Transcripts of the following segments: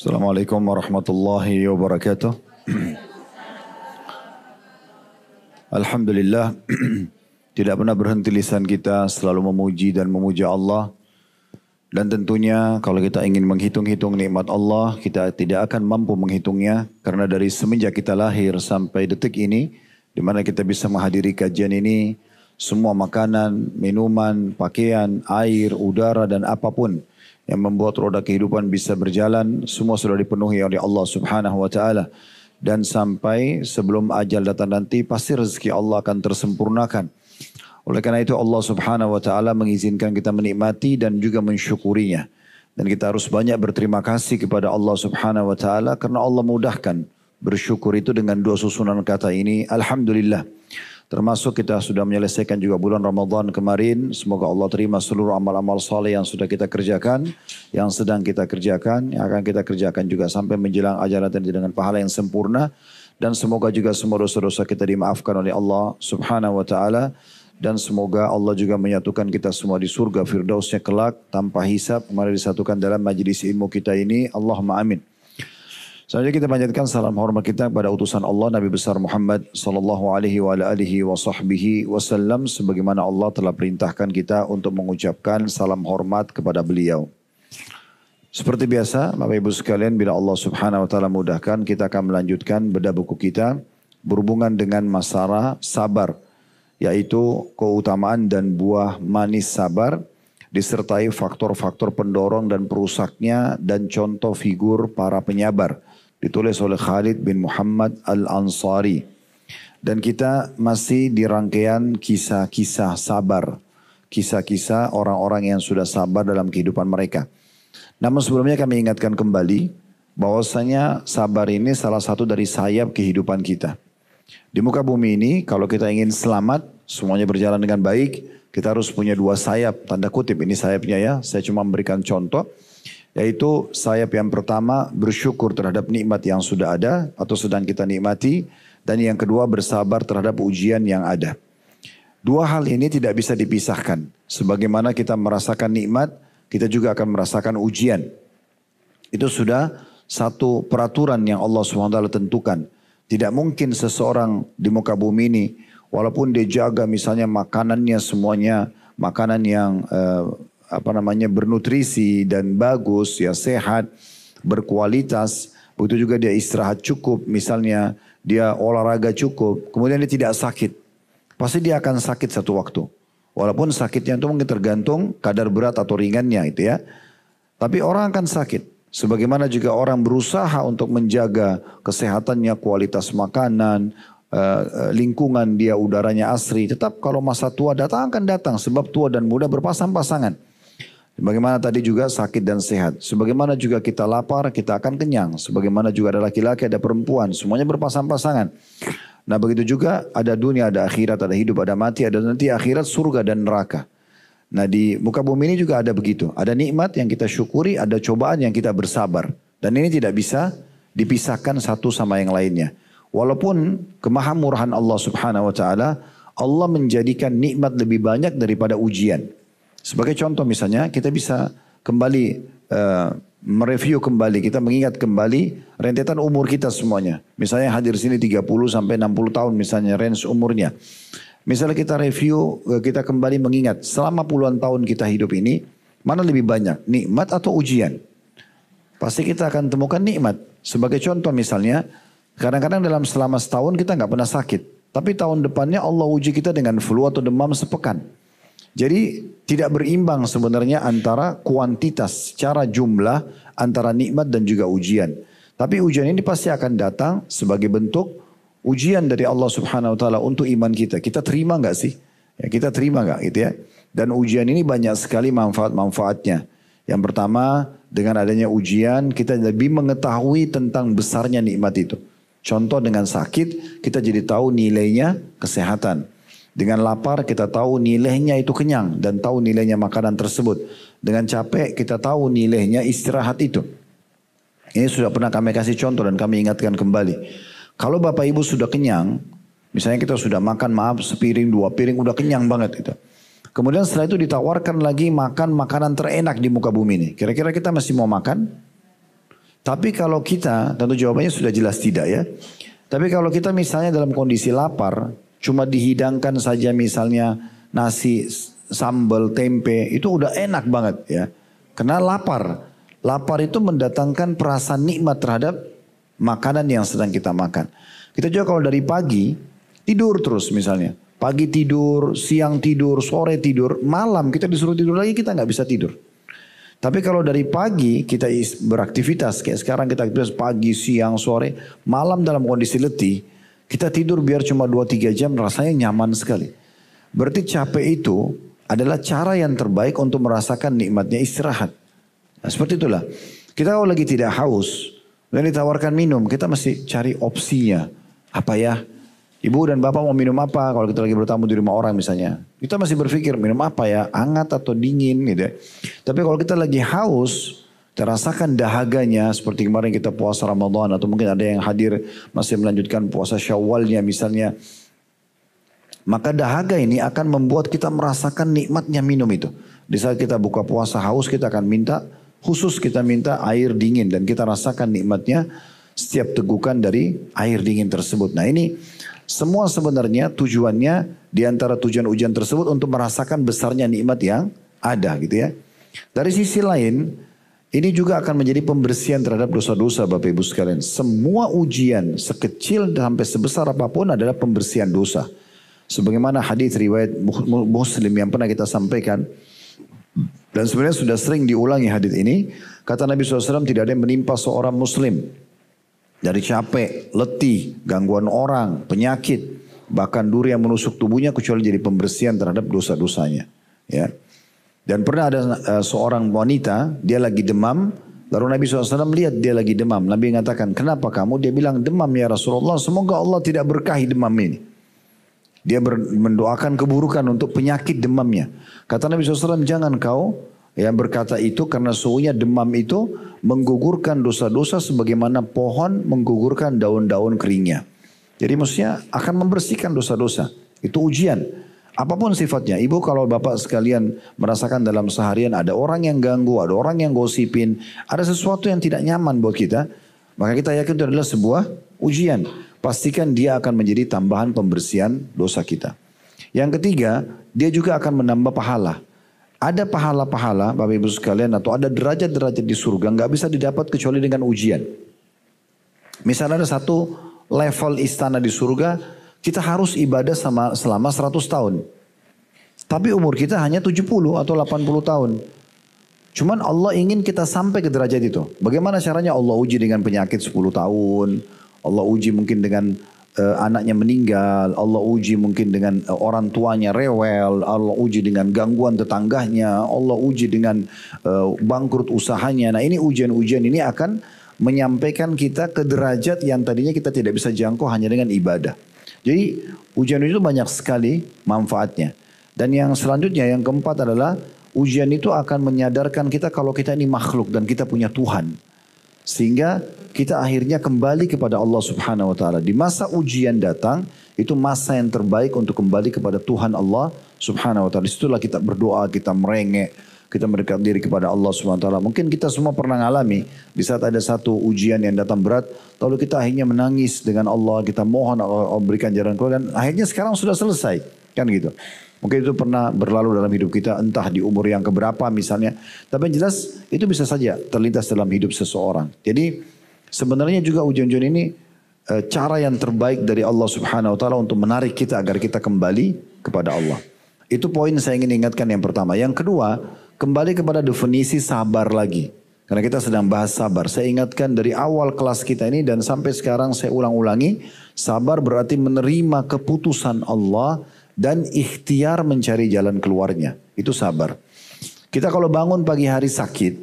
Assalamualaikum warahmatullahi wabarakatuh. Alhamdulillah, tidak pernah berhenti lisan kita selalu memuji dan memuja Allah. Dan tentunya kalau kita ingin menghitung-hitung nikmat Allah, kita tidak akan mampu menghitungnya. Karena dari semenjak kita lahir sampai detik ini, di mana kita bisa menghadiri kajian ini, semua makanan, minuman, pakaian, air, udara dan apapun yang membuat roda kehidupan bisa berjalan, semua sudah dipenuhi oleh Allah Subhanahu wa taala. Dan sampai sebelum ajal datang nanti pasti rezeki Allah akan tersempurnakan. Oleh karena itu Allah Subhanahu wa taala mengizinkan kita menikmati dan juga mensyukurinya. Dan kita harus banyak berterima kasih kepada Allah Subhanahu wa taala karena Allah mudahkan. Bersyukur itu dengan dua susunan kata ini, alhamdulillah. Termasuk kita sudah menyelesaikan juga bulan Ramadan kemarin. Semoga Allah terima seluruh amal-amal saleh yang sudah kita kerjakan, yang sedang kita kerjakan, yang akan kita kerjakan juga sampai menjelang ajal nanti dengan pahala yang sempurna. Dan semoga juga semua dosa-dosa kita dimaafkan oleh Allah Subhanahu wa taala. Dan semoga Allah juga menyatukan kita semua di surga Firdausnya kelak tanpa hisab. Mari disatukan dalam majlis ilmu kita ini. Allahumma amin. Selanjutnya kita panjatkan salam hormat kita kepada utusan Allah Nabi besar Muhammad sallallahu alaihi wa alihi wa sahbihi wasallam, sebagaimana Allah telah perintahkan kita untuk mengucapkan salam hormat kepada beliau. Seperti biasa, Bapak Ibu sekalian, bila Allah Subhanahu wa taala mudahkan, kita akan melanjutkan bedah buku kita berhubungan dengan masalah sabar, yaitu keutamaan dan buah manis sabar, disertai faktor-faktor pendorong dan perusaknya dan contoh figur para penyabar. Ditulis oleh Khalid bin Muhammad Al-Ansari. Dan kita masih di rangkaian kisah-kisah sabar. Kisah-kisah orang-orang yang sudah sabar dalam kehidupan mereka. Namun sebelumnya kami ingatkan kembali bahwasanya sabar ini salah satu dari sayap kehidupan kita. Di muka bumi ini kalau kita ingin selamat, semuanya berjalan dengan baik, kita harus punya dua sayap, tanda kutip ini sayapnya ya, saya cuma memberikan contoh. Yaitu sayap yang pertama bersyukur terhadap nikmat yang sudah ada atau sedang kita nikmati. Dan yang kedua bersabar terhadap ujian yang ada. Dua hal ini tidak bisa dipisahkan. Sebagaimana kita merasakan nikmat, kita juga akan merasakan ujian. Itu sudah satu peraturan yang Allah SWT tentukan. Tidak mungkin seseorang di muka bumi ini, walaupun dia jaga misalnya makanannya semuanya, makanan yang bernutrisi dan bagus, ya sehat, berkualitas. Begitu juga dia istirahat cukup, misalnya dia olahraga cukup, kemudian dia tidak sakit. Pasti dia akan sakit satu waktu. Walaupun sakitnya itu mungkin tergantung kadar berat atau ringannya itu ya. Tapi orang akan sakit. Sebagaimana juga orang berusaha untuk menjaga kesehatannya, kualitas makanan, lingkungan dia udaranya asri. Tetap kalau masa tua datang akan datang. Sebab tua dan muda berpasang-pasangan. Sebagaimana tadi juga sakit dan sehat. Sebagaimana juga kita lapar, kita akan kenyang. Sebagaimana juga ada laki-laki, ada perempuan. Semuanya berpasang-pasangan. Nah begitu juga ada dunia, ada akhirat, ada hidup, ada mati, ada nanti akhirat, surga dan neraka. Nah di muka bumi ini juga ada begitu. Ada nikmat yang kita syukuri, ada cobaan yang kita bersabar. Dan ini tidak bisa dipisahkan satu sama yang lainnya. Walaupun kemahamurahan Allah Subhanahu wa taala, Allah menjadikan nikmat lebih banyak daripada ujian. Sebagai contoh misalnya kita bisa kembali mereview kembali, kita mengingat kembali rentetan umur kita semuanya. Misalnya hadir sini 30 sampai 60 tahun misalnya range umurnya. Misalnya kita review, kita kembali mengingat selama puluhan tahun kita hidup ini, mana lebih banyak nikmat atau ujian? Pasti kita akan temukan nikmat. Sebagai contoh misalnya, kadang-kadang dalam selama setahun kita nggak pernah sakit. Tapi tahun depannya Allah uji kita dengan flu atau demam sepekan. Jadi tidak berimbang sebenarnya antara kuantitas secara jumlah antara nikmat dan juga ujian. Tapi ujian ini pasti akan datang sebagai bentuk ujian dari Allah Subhanahu wa taala untuk iman kita. Kita terima enggak sih? Ya, kita terima enggak gitu ya? Dan ujian ini banyak sekali manfaat-manfaatnya. Yang pertama, dengan adanya ujian kita lebih mengetahui tentang besarnya nikmat itu. Contoh dengan sakit kita jadi tahu nilainya kesehatan. Dengan lapar kita tahu nilainya itu kenyang dan tahu nilainya makanan tersebut. Dengan capek kita tahu nilainya istirahat itu. Ini sudah pernah kami kasih contoh dan kami ingatkan kembali. Kalau Bapak Ibu sudah kenyang, misalnya kita sudah makan sepiring, dua piring udah kenyang banget itu. Kemudian setelah itu ditawarkan lagi makan makanan terenak di muka bumi ini. Kira-kira kita masih mau makan? Tapi kalau kita, tentu jawabannya sudah jelas tidak ya. Tapi kalau kita misalnya dalam kondisi lapar, cuma dihidangkan saja misalnya nasi, sambal, tempe, itu udah enak banget ya. Karena lapar. Lapar itu mendatangkan perasaan nikmat terhadap makanan yang sedang kita makan. Kita juga kalau dari pagi, tidur terus misalnya. Pagi tidur, siang tidur, sore tidur, malam kita disuruh tidur lagi kita nggak bisa tidur. Tapi kalau dari pagi kita beraktivitas, kayak sekarang kita aktivitas pagi, siang, sore, malam dalam kondisi letih, kita tidur biar cuma 2-3 jam rasanya nyaman sekali. Berarti capek itu adalah cara yang terbaik untuk merasakan nikmatnya istirahat. Nah, seperti itulah. Kita kalau lagi tidak haus, dan ditawarkan minum, kita mesti cari opsinya. Apa ya? Ibu dan bapak mau minum apa kalau kita lagi bertamu di rumah orang misalnya. Kita masih berpikir minum apa ya, hangat atau dingin gitu ya. Tapi kalau kita lagi haus, kita rasakan dahaganya seperti kemarin kita puasa Ramadan atau mungkin ada yang hadir masih melanjutkan puasa Syawalnya misalnya. Maka dahaga ini akan membuat kita merasakan nikmatnya minum itu. Di saat kita buka puasa haus kita akan minta, khusus kita minta air dingin dan kita rasakan nikmatnya setiap tegukan dari air dingin tersebut. Nah ini semua sebenarnya tujuannya diantara tujuan ujian tersebut untuk merasakan besarnya nikmat yang ada gitu ya. Dari sisi lain ini juga akan menjadi pembersihan terhadap dosa-dosa Bapak Ibu sekalian. Semua ujian sekecil sampai sebesar apapun adalah pembersihan dosa. Sebagaimana hadis riwayat Muslim yang pernah kita sampaikan. Dan sebenarnya sudah sering diulangi hadis ini. Kata Nabi SAW tidak ada yang menimpa seorang muslim. Dari capek, letih, gangguan orang, penyakit, bahkan duri yang menusuk tubuhnya kecuali jadi pembersihan terhadap dosa-dosanya. Ya. Dan pernah ada seorang wanita, dia lagi demam, lalu Nabi SAW lihat dia lagi demam. Nabi mengatakan, kenapa kamu? Dia bilang, demam ya Rasulullah, semoga Allah tidak berkahi demam ini. Dia mendoakan keburukan untuk penyakit demamnya. Kata Nabi SAW, jangan kau yang berkata itu karena sesungguhnya demam itu menggugurkan dosa-dosa sebagaimana pohon menggugurkan daun-daun keringnya. Jadi maksudnya akan membersihkan dosa-dosa. Itu ujian. Apapun sifatnya. Ibu kalau bapak sekalian merasakan dalam seharian ada orang yang ganggu, ada orang yang gosipin, ada sesuatu yang tidak nyaman buat kita. Maka kita yakin itu adalah sebuah ujian. Pastikan dia akan menjadi tambahan pembersihan dosa kita. Yang ketiga, dia juga akan menambah pahala. Ada pahala-pahala Bapak Ibu sekalian atau ada derajat-derajat di surga nggak bisa didapat kecuali dengan ujian. Misalnya ada satu level istana di surga, kita harus ibadah selama 100 tahun. Tapi umur kita hanya 70 atau 80 tahun. Cuman Allah ingin kita sampai ke derajat itu. Bagaimana caranya? Allah uji dengan penyakit 10 tahun. Allah uji mungkin dengan anaknya meninggal, Allah uji mungkin dengan orang tuanya rewel, Allah uji dengan gangguan tetangganya, Allah uji dengan bangkrut usahanya. Nah ini ujian-ujian ini akan menyampaikan kita ke derajat yang tadinya kita tidak bisa jangkau hanya dengan ibadah. Jadi ujian itu banyak sekali manfaatnya. Dan yang selanjutnya yang keempat adalah ujian itu akan menyadarkan kita kalau kita ini makhluk dan kita punya Tuhan. Sehingga kita akhirnya kembali kepada Allah Subhanahu wa taala. Di masa ujian datang, itu masa yang terbaik untuk kembali kepada Tuhan Allah Subhanahu wa taala. Disitulah kita berdoa, kita merengek, kita mendekat diri kepada Allah Subhanahu wa taala. Mungkin kita semua pernah ngalami di saat ada satu ujian yang datang berat, lalu kita akhirnya menangis dengan Allah, kita mohon Allah berikan jalan keluar dan akhirnya sekarang sudah selesai. Kan gitu. Mungkin itu pernah berlalu dalam hidup kita entah di umur yang keberapa misalnya. Tapi yang jelas itu bisa saja terlintas dalam hidup seseorang. Jadi sebenarnya juga ujian-ujian ini cara yang terbaik dari Allah Subhanahu wa taala untuk menarik kita agar kita kembali kepada Allah. Itu poin saya ingin ingatkan yang pertama. Yang kedua, kembali kepada definisi sabar lagi. Karena kita sedang bahas sabar. Saya ingatkan dari awal kelas kita ini dan sampai sekarang saya ulang-ulangi. Sabar berarti menerima keputusan Allah dan ikhtiar mencari jalan keluarnya. Itu sabar. Kita kalau bangun pagi hari sakit,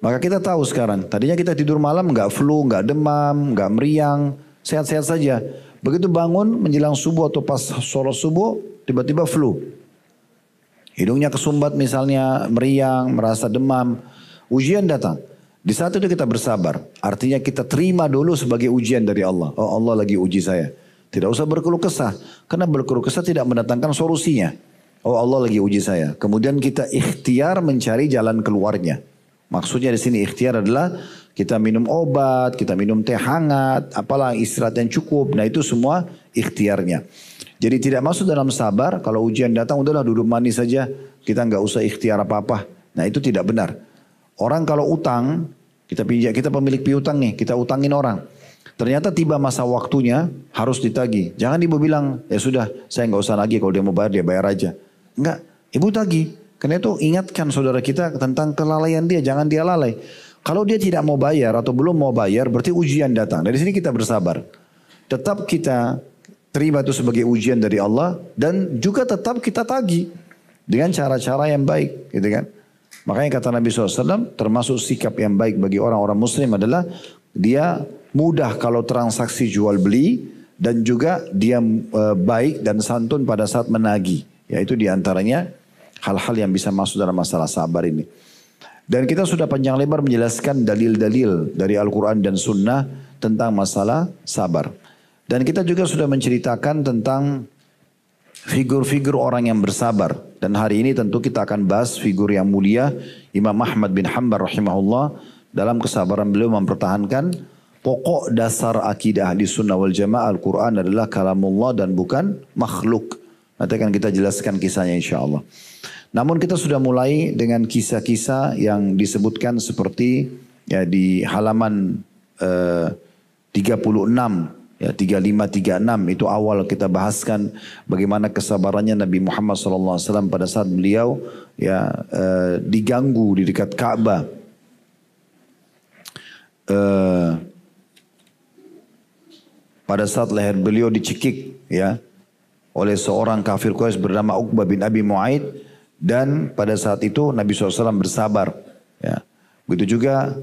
maka kita tahu sekarang. Tadinya kita tidur malam nggak flu, nggak demam, nggak meriang, sehat-sehat saja. Begitu bangun menjelang subuh atau pas sholat subuh, tiba-tiba flu. Hidungnya kesumbat misalnya, meriang, merasa demam. Ujian datang. Di saat itu kita bersabar. Artinya kita terima dulu sebagai ujian dari Allah. Oh Allah lagi uji saya. Tidak usah berkeluh kesah. Karena berkeluh kesah tidak mendatangkan solusinya. Oh Allah lagi uji saya. Kemudian kita ikhtiar mencari jalan keluarnya. Maksudnya di sini ikhtiar adalah Kita minum obat, kita minum teh hangat, apalah istirahat yang cukup. Nah itu semua ikhtiarnya. Jadi tidak masuk dalam sabar, kalau ujian datang udahlah duduk manis saja, kita nggak usah ikhtiar apa-apa. Nah itu tidak benar. Orang kalau utang, kita pemilik piutang nih, kita utangin orang. Ternyata tiba masa waktunya harus ditagih. Jangan ibu bilang, ya sudah saya nggak usah lagi, kalau dia mau bayar dia bayar aja. Enggak, ibu tagih. Karena itu ingatkan saudara kita tentang kelalaian dia, jangan dia lalai. Kalau dia tidak mau bayar atau belum mau bayar, berarti ujian datang. Dari sini kita bersabar. Tetap kita terima itu sebagai ujian dari Allah dan juga tetap kita tagih dengan cara-cara yang baik, gitu kan? Makanya kata Nabi SAW, termasuk sikap yang baik bagi orang-orang Muslim adalah dia mudah kalau transaksi jual beli dan juga dia baik dan santun pada saat menagih. Yaitu diantaranya hal-hal yang bisa masuk dalam masalah sabar ini. Dan kita sudah panjang lebar menjelaskan dalil-dalil dari Al-Quran dan Sunnah tentang masalah sabar. Dan kita juga sudah menceritakan tentang figur-figur orang yang bersabar. Dan hari ini tentu kita akan bahas figur yang mulia Imam Ahmad bin Hanbal rahimahullah. Dalam kesabaran beliau mempertahankan pokok dasar akidah ahli sunnah wal jamaah Al-Quran adalah kalamullah dan bukan makhluk. Nanti akan kita jelaskan kisahnya insya Allah. Namun kita sudah mulai dengan kisah-kisah yang disebutkan seperti ya di halaman 36 ya 35-36 itu awal kita bahaskan bagaimana kesabarannya Nabi Muhammad SAW pada saat beliau ya diganggu di dekat Ka'bah. Pada saat leher beliau dicekik ya oleh seorang kafir Quraisy bernama Uqbah bin Abi Mu'aid. Dan pada saat itu Nabi SAW bersabar. Ya. Begitu juga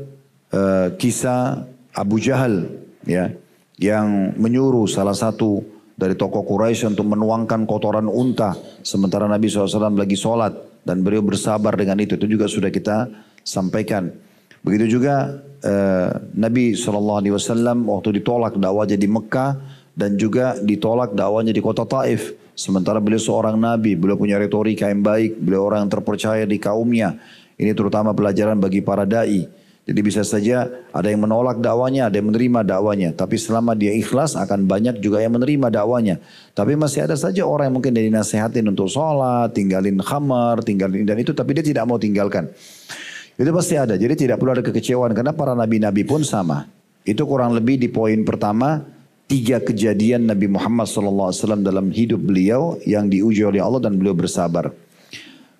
kisah Abu Jahal ya, yang menyuruh salah satu dari tokoh Quraisy untuk menuangkan kotoran unta. Sementara Nabi SAW lagi sholat. Dan beliau bersabar dengan itu. Itu juga sudah kita sampaikan. Begitu juga Nabi SAW waktu ditolak dakwahnya di Mekah. Dan juga ditolak dakwahnya di kota Taif. Sementara beliau seorang nabi, beliau punya retorika yang baik, beliau orang yang terpercaya di kaumnya. Ini terutama pelajaran bagi para da'i. Jadi bisa saja ada yang menolak dakwanya, ada yang menerima dakwanya. Tapi selama dia ikhlas akan banyak juga yang menerima dakwanya. Tapi masih ada saja orang yang mungkin dia dinasihatin untuk sholat, tinggalin khamar, tinggalin dan itu. Tapi dia tidak mau tinggalkan. Itu pasti ada. Jadi tidak perlu ada kekecewaan karena para nabi-nabi pun sama. Itu kurang lebih di poin pertama. 3 kejadian Nabi Muhammad SAW dalam hidup beliau yang diuji oleh Allah dan beliau bersabar.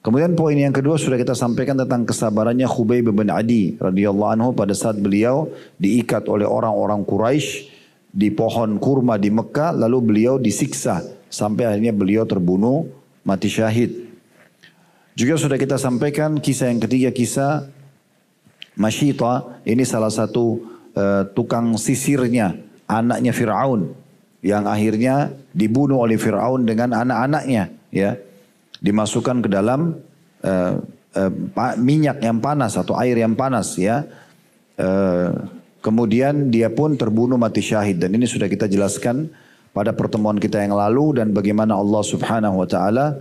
Kemudian poin yang kedua sudah kita sampaikan tentang kesabarannya Khubayb bin Adi radhiyallahu anhu pada saat beliau diikat oleh orang-orang Quraisy di pohon kurma di Mekah lalu beliau disiksa sampai akhirnya beliau terbunuh mati syahid. Juga sudah kita sampaikan kisah yang ketiga, kisah Masyita. Ini salah satu tukang sisirnya, anaknya Fir'aun yang akhirnya dibunuh oleh Fir'aun dengan anak-anaknya ya, dimasukkan ke dalam minyak yang panas atau air yang panas ya, kemudian dia pun terbunuh mati syahid. Dan ini sudah kita jelaskan pada pertemuan kita yang lalu dan bagaimana Allah Subhanahu wa taala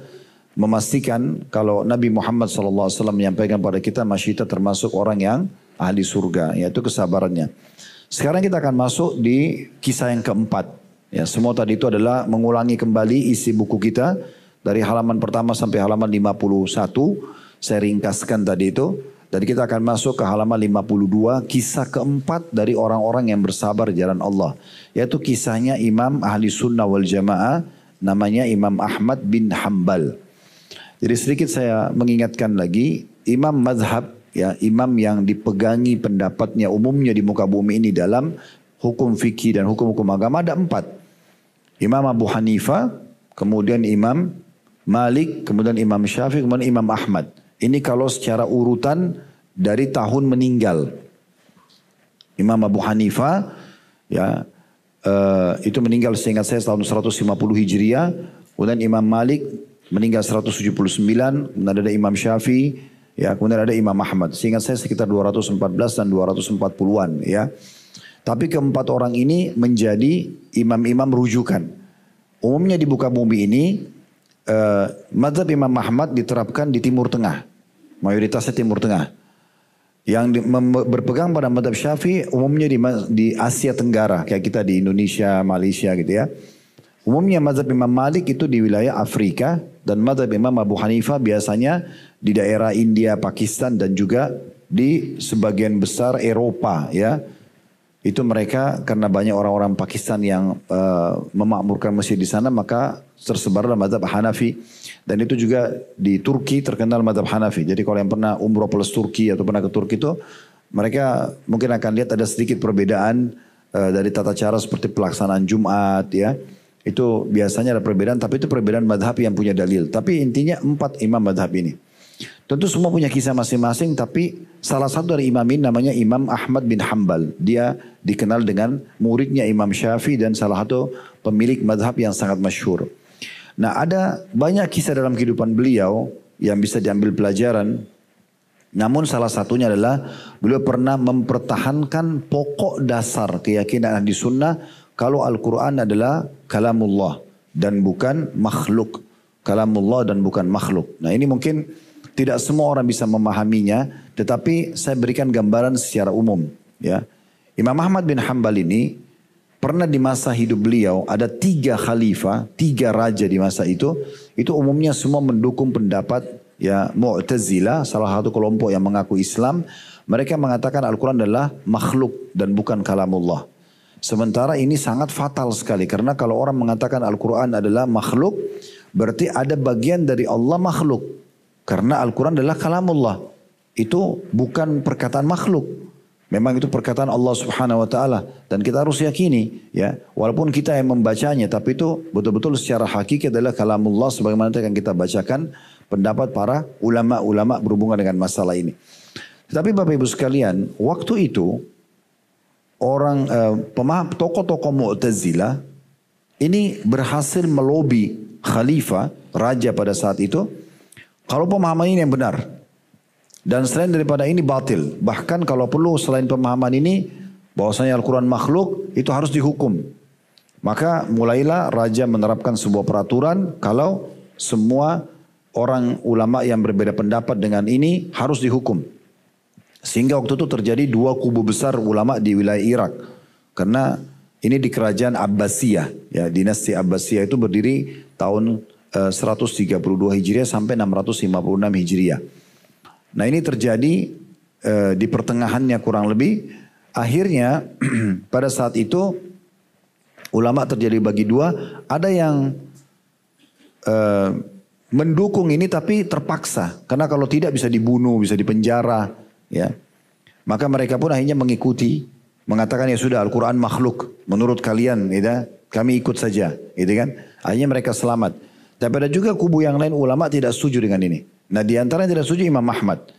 memastikan kalau Nabi Muhammad SAW menyampaikan pada kita Masyita termasuk orang yang ahli surga, yaitu kesabarannya. Sekarang kita akan masuk di kisah yang keempat. Ya, semua tadi itu adalah mengulangi kembali isi buku kita dari halaman pertama sampai halaman 51. Saya ringkaskan tadi itu. Dan kita akan masuk ke halaman 52, kisah keempat dari orang-orang yang bersabar di jalan Allah. Yaitu kisahnya Imam Ahli Sunnah wal Jamaah, namanya Imam Ahmad bin Hanbal. Jadi sedikit saya mengingatkan lagi, Imam Mazhab, ya, imam yang dipegangi pendapatnya umumnya di muka bumi ini dalam hukum fikih dan hukum-hukum agama ada 4. Imam Abu Hanifah, kemudian Imam Malik, kemudian Imam Syafi'i, kemudian Imam Ahmad. Ini kalau secara urutan dari tahun meninggal. Imam Abu Hanifah ya itu meninggal seingat saya tahun 150 Hijriah. Kemudian Imam Malik meninggal 179. Kemudian ada Imam Syafi'i. Ya, kemudian ada Imam Ahmad. Seingat saya sekitar 214 dan 240-an ya. Tapi keempat orang ini menjadi imam-imam rujukan. Umumnya di muka bumi ini mazhab Imam Ahmad diterapkan di Timur Tengah. Mayoritasnya Timur Tengah. Yang berpegang pada madhab Syafi'i umumnya di Asia Tenggara, kayak kita di Indonesia, Malaysia gitu ya. Umumnya madhab Imam Malik itu di wilayah Afrika, dan madhab Imam Abu Hanifah biasanya di daerah India, Pakistan, dan juga di sebagian besar Eropa ya. Itu mereka karena banyak orang-orang Pakistan yang memakmurkan masjid di sana, maka tersebarlah madhab Hanafi. Dan itu juga di Turki terkenal madhab Hanafi. Jadi kalau yang pernah umroh plus Turki atau pernah ke Turki itu, mereka mungkin akan lihat ada sedikit perbedaan dari tata cara seperti pelaksanaan Jumat ya. Itu biasanya ada perbedaan, tapi itu perbedaan madhab yang punya dalil. Tapi intinya 4 imam madhab ini. Tentu semua punya kisah masing-masing, tapi salah satu dari imam ini namanya Imam Ahmad bin Hanbal. Dia dikenal dengan muridnya Imam Syafi'i dan salah satu pemilik madhab yang sangat masyhur. Nah, ada banyak kisah dalam kehidupan beliau yang bisa diambil pelajaran. Namun salah satunya adalah beliau pernah mempertahankan pokok dasar keyakinan ahli sunnah kalau Al-Quran adalah kalamullah dan bukan makhluk. Kalamullah dan bukan makhluk. Nah, ini mungkin tidak semua orang bisa memahaminya, tetapi saya berikan gambaran secara umum. Ya, Imam Ahmad bin Hanbal ini pernah di masa hidup beliau ada 3 khalifah, 3 raja di masa itu umumnya semua mendukung pendapat ya Mu'tazilah, salah satu kelompok yang mengaku Islam. Mereka mengatakan Al-Quran adalah makhluk dan bukan kalamullah. Sementara ini sangat fatal sekali, karena kalau orang mengatakan Al-Quran adalah makhluk, berarti ada bagian dari Allah makhluk. Karena Al-Quran adalah kalamullah. Itu bukan perkataan makhluk. Memang itu perkataan Allah Subhanahu wa taala dan kita harus yakini ya, walaupun kita yang membacanya, tapi itu betul-betul secara hakiki adalah kalamullah sebagaimana yang kita bacakan pendapat para ulama-ulama berhubungan dengan masalah ini. Tetapi Bapak Ibu sekalian, waktu itu orang tokoh-tokoh Mu'tazilah ini berhasil melobi khalifah, raja pada saat itu, kalau pemahaman ini yang benar. Dan selain daripada ini batil. Bahkan kalau perlu selain pemahaman ini, bahwasanya Al-Quran makhluk, itu harus dihukum. Maka mulailah raja menerapkan sebuah peraturan, kalau semua orang ulama yang berbeda pendapat dengan ini harus dihukum. Sehingga waktu itu terjadi 2 kubu besar ulama di wilayah Irak. Karena ini di kerajaan Abbasiyah. Ya, dinasti Abbasiyah itu berdiri tahun 132 Hijriah sampai 656 Hijriah. Nah, ini terjadi di pertengahannya kurang lebih. Akhirnya pada saat itu ulama terjadi bagi 2. Ada yang mendukung ini tapi terpaksa. Karena kalau tidak bisa dibunuh, bisa dipenjara. Ya. Maka mereka pun akhirnya mengikuti. Mengatakan ya sudah Al-Quran makhluk. Menurut kalian ya, kami ikut saja. Gitu kan? Akhirnya mereka selamat. Tapi ada juga kubu yang lain ulama tidak setuju dengan ini. Nah, di antara yang tidak setuju Imam Ahmad.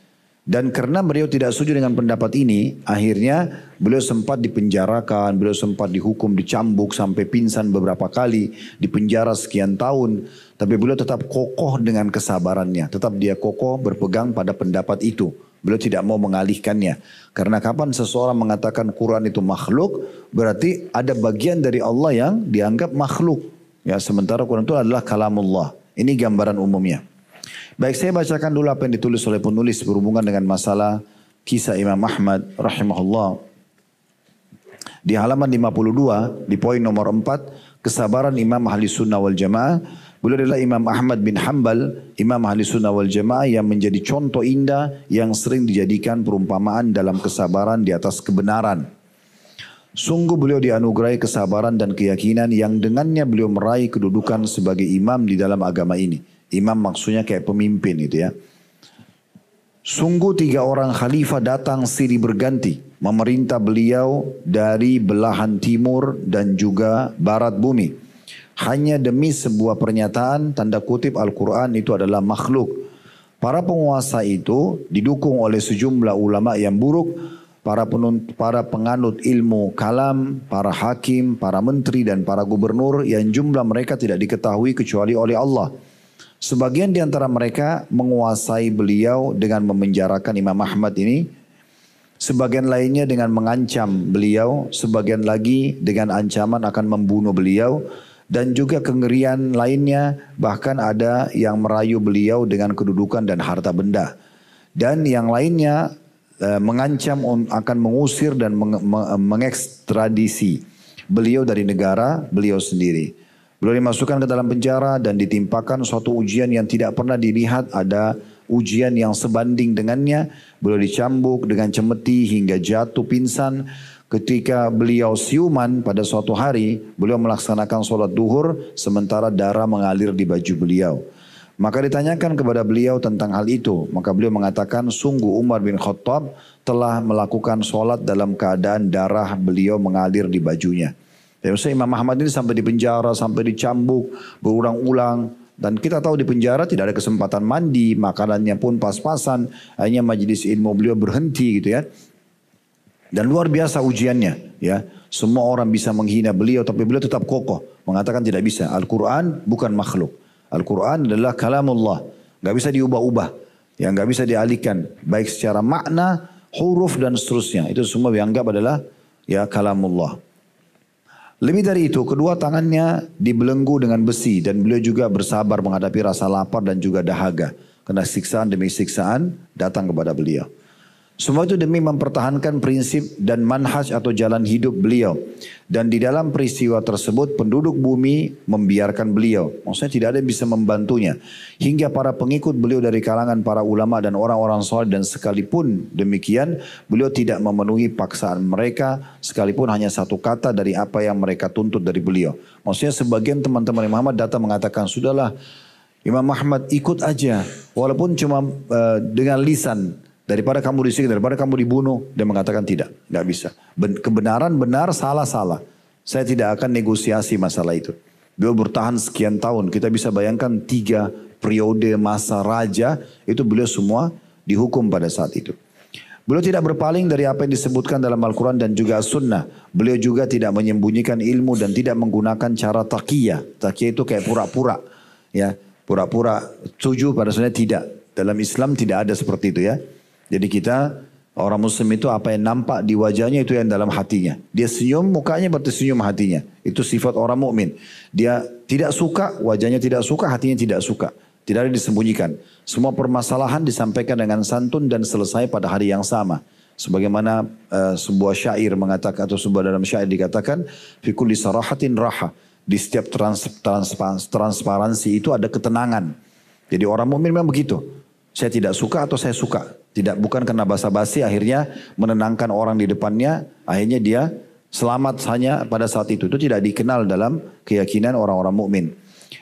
Dan karena beliau tidak setuju dengan pendapat ini, akhirnya beliau sempat dipenjarakan, beliau sempat dihukum, dicambuk sampai pingsan beberapa kali, dipenjara sekian tahun. Tapi beliau tetap kokoh dengan kesabarannya, tetap dia kokoh berpegang pada pendapat itu. Beliau tidak mau mengalihkannya. Karena kapan seseorang mengatakan Quran itu makhluk, berarti ada bagian dari Allah yang dianggap makhluk. Ya, sementara Quran itu adalah kalamullah. Ini gambaran umumnya. Baik, saya bacakan dulu apa yang ditulis oleh penulis berhubungan dengan masalah kisah Imam Ahmad rahimahullah. Di halaman 52, di poin nomor 4, kesabaran Imam Ahli Sunnah wal Jamaah. Beliau adalah Imam Ahmad bin Hanbal, Imam Ahli Sunnah wal Jamaah yang menjadi contoh indah yang sering dijadikan perumpamaan dalam kesabaran di atas kebenaran. Sungguh beliau dianugerahi kesabaran dan keyakinan yang dengannya beliau meraih kedudukan sebagai imam di dalam agama ini. Imam maksudnya kayak pemimpin itu ya. Sungguh 3 orang khalifah datang silih berganti memerintah beliau dari belahan timur dan juga barat bumi. Hanya demi sebuah pernyataan tanda kutip Al-Quran itu adalah makhluk. Para penguasa itu didukung oleh sejumlah ulama yang buruk, para penganut ilmu kalam, para hakim, para menteri dan para gubernur yang jumlah mereka tidak diketahui kecuali oleh Allah. Sebagian di antara mereka menguasai beliau dengan memenjarakan Imam Ahmad ini. Sebagian lainnya dengan mengancam beliau. Sebagian lagi dengan ancaman akan membunuh beliau. Dan juga kengerian lainnya, bahkan ada yang merayu beliau dengan kedudukan dan harta benda. Dan yang lainnya mengancam akan mengusir dan mengekstradisi beliau dari negara beliau sendiri. Beliau dimasukkan ke dalam penjara dan ditimpakan suatu ujian yang tidak pernah dilihat ada ujian yang sebanding dengannya. Beliau dicambuk dengan cemeti hingga jatuh pingsan. Ketika beliau siuman pada suatu hari, beliau melaksanakan sholat duhur sementara darah mengalir di baju beliau. Maka ditanyakan kepada beliau tentang hal itu. Maka beliau mengatakan, sungguh Umar bin Khattab telah melakukan sholat dalam keadaan darah beliau mengalir di bajunya. Ya, Imam Ahmad ini sampai di penjara, sampai dicambuk berulang-ulang. Dan kita tahu di penjara tidak ada kesempatan mandi, makanannya pun pas-pasan. Hanya majelis ilmu beliau berhenti gitu ya. Dan luar biasa ujiannya ya. Semua orang bisa menghina beliau, tapi beliau tetap kokoh. Mengatakan tidak bisa. Al-Quran bukan makhluk. Al-Quran adalah kalamullah. Gak bisa diubah-ubah. Yang gak bisa dialihkan. Baik secara makna, huruf dan seterusnya. Itu semua dianggap adalah ya kalamullah. Lebih dari itu, kedua tangannya dibelenggu dengan besi dan beliau juga bersabar menghadapi rasa lapar dan juga dahaga. Karena siksaan demi siksaan datang kepada beliau. Semua itu demi mempertahankan prinsip dan manhaj atau jalan hidup beliau. Dan di dalam peristiwa tersebut penduduk bumi membiarkan beliau. Maksudnya tidak ada yang bisa membantunya. Hingga para pengikut beliau dari kalangan para ulama dan orang-orang saleh, dan sekalipun demikian beliau tidak memenuhi paksaan mereka sekalipun hanya satu kata dari apa yang mereka tuntut dari beliau. Maksudnya sebagian teman-teman Imam Ahmad datang mengatakan, sudahlah Imam Ahmad ikut aja walaupun cuma dengan lisan. Daripada kamu disiksa, daripada kamu dibunuh. Dia mengatakan tidak, nggak bisa. Kebenaran benar, salah salah. Saya tidak akan negosiasi masalah itu. Beliau bertahan sekian tahun. Kita bisa bayangkan 3 periode masa raja, itu beliau semua dihukum pada saat itu. Beliau tidak berpaling dari apa yang disebutkan dalam Al-Quran dan juga As-Sunnah. Beliau juga tidak menyembunyikan ilmu dan tidak menggunakan cara taqiyah. Taqiyah itu kayak pura-pura. Ya, pura-pura setuju pada sebenarnya tidak. Dalam Islam tidak ada seperti itu ya. Jadi kita orang muslim itu apa yang nampak di wajahnya itu yang dalam hatinya. Dia senyum mukanya berarti senyum hatinya. Itu sifat orang mukmin. Dia tidak suka, wajahnya tidak suka, hatinya tidak suka. Tidak ada disembunyikan. Semua permasalahan disampaikan dengan santun dan selesai pada hari yang sama. Sebagaimana sebuah syair mengatakan atau sebuah dalam syair dikatakan fi kulli sarahatin raha. Di setiap transparansi itu ada ketenangan. Jadi orang mukmin memang begitu. Saya tidak suka atau saya suka. Bukan karena basa-basi akhirnya menenangkan orang di depannya. Akhirnya dia selamat hanya pada saat itu. Itu tidak dikenal dalam keyakinan orang-orang mukmin.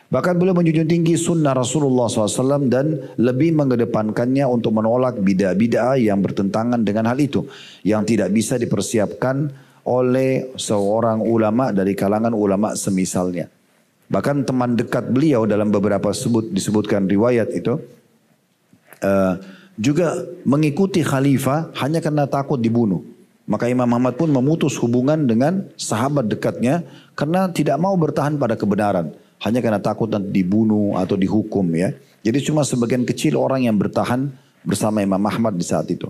Bahkan beliau menjunjung tinggi sunnah Rasulullah SAW dan lebih mengedepankannya untuk menolak bid'ah-bid'ah yang bertentangan dengan hal itu. Yang tidak bisa dipersiapkan oleh seorang ulama dari kalangan ulama semisalnya. Bahkan teman dekat beliau dalam beberapa disebutkan riwayat itu. Juga mengikuti khalifah hanya karena takut dibunuh. Maka Imam Ahmad pun memutus hubungan dengan sahabat dekatnya karena tidak mau bertahan pada kebenaran. Hanya karena takut nanti dibunuh atau dihukum ya. Jadi cuma sebagian kecil orang yang bertahan bersama Imam Ahmad di saat itu.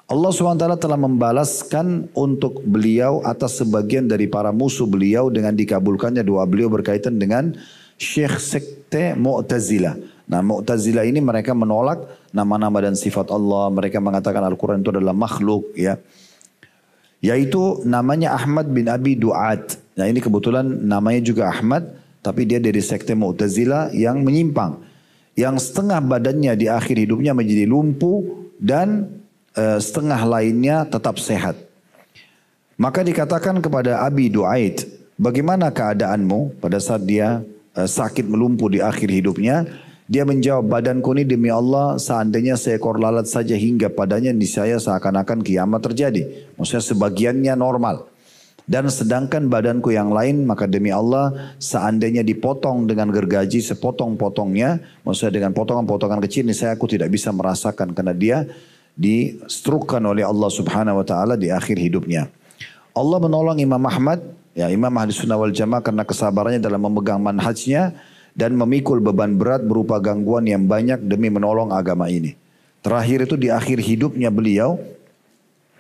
Allah SWT telah membalaskan untuk beliau atas sebagian dari para musuh beliau dengan dikabulkannya doa beliau berkaitan dengan Syekh Sekte Mu'tazilah. Nah Mu'tazilah ini mereka menolak nama-nama dan sifat Allah. Mereka mengatakan Al-Quran itu adalah makhluk ya. Yaitu namanya Ahmad bin Abi Du'at. Nah ini kebetulan namanya juga Ahmad. Tapi dia dari sekte Mu'tazilah yang menyimpang. Yang setengah badannya di akhir hidupnya menjadi lumpuh. Dan setengah lainnya tetap sehat. Maka dikatakan kepada Abi Du'ait. Bagaimana keadaanmu pada saat dia sakit melumpuh di akhir hidupnya? Dia menjawab, badanku ini demi Allah seandainya seekor lalat saja hingga padanya niscaya seakan-akan kiamat terjadi. Maksudnya sebagiannya normal. Dan sedangkan badanku yang lain maka demi Allah seandainya dipotong dengan gergaji sepotong-potongnya. Maksudnya dengan potongan-potongan kecil niscaya aku tidak bisa merasakan karena dia distrukkan oleh Allah Subhanahu wa taala di akhir hidupnya. Allah menolong Imam Ahmad, ya Imam Ahlus Sunnah wal Jamaah karena kesabarannya dalam memegang manhajnya dan memikul beban berat berupa gangguan yang banyak demi menolong agama ini. Terakhir itu di akhir hidupnya beliau,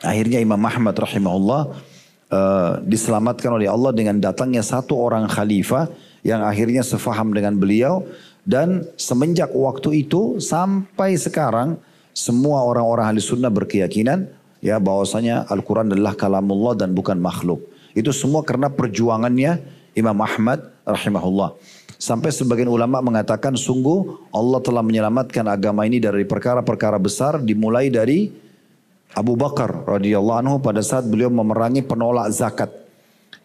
akhirnya Imam Ahmad rahimahullah diselamatkan oleh Allah dengan datangnya satu orang khalifah yang akhirnya sefaham dengan beliau. Dan semenjak waktu itu sampai sekarang Semua orang-orang ahli sunnah berkeyakinan ya bahwasanya Al-Quran adalah kalamullah dan bukan makhluk. Itu semua karena perjuangannya Imam Ahmad rahimahullah. Sampai sebagian ulama mengatakan sungguh Allah telah menyelamatkan agama ini dari perkara-perkara besar, dimulai dari Abu Bakar radhiyallahu anhu pada saat beliau memerangi penolak zakat.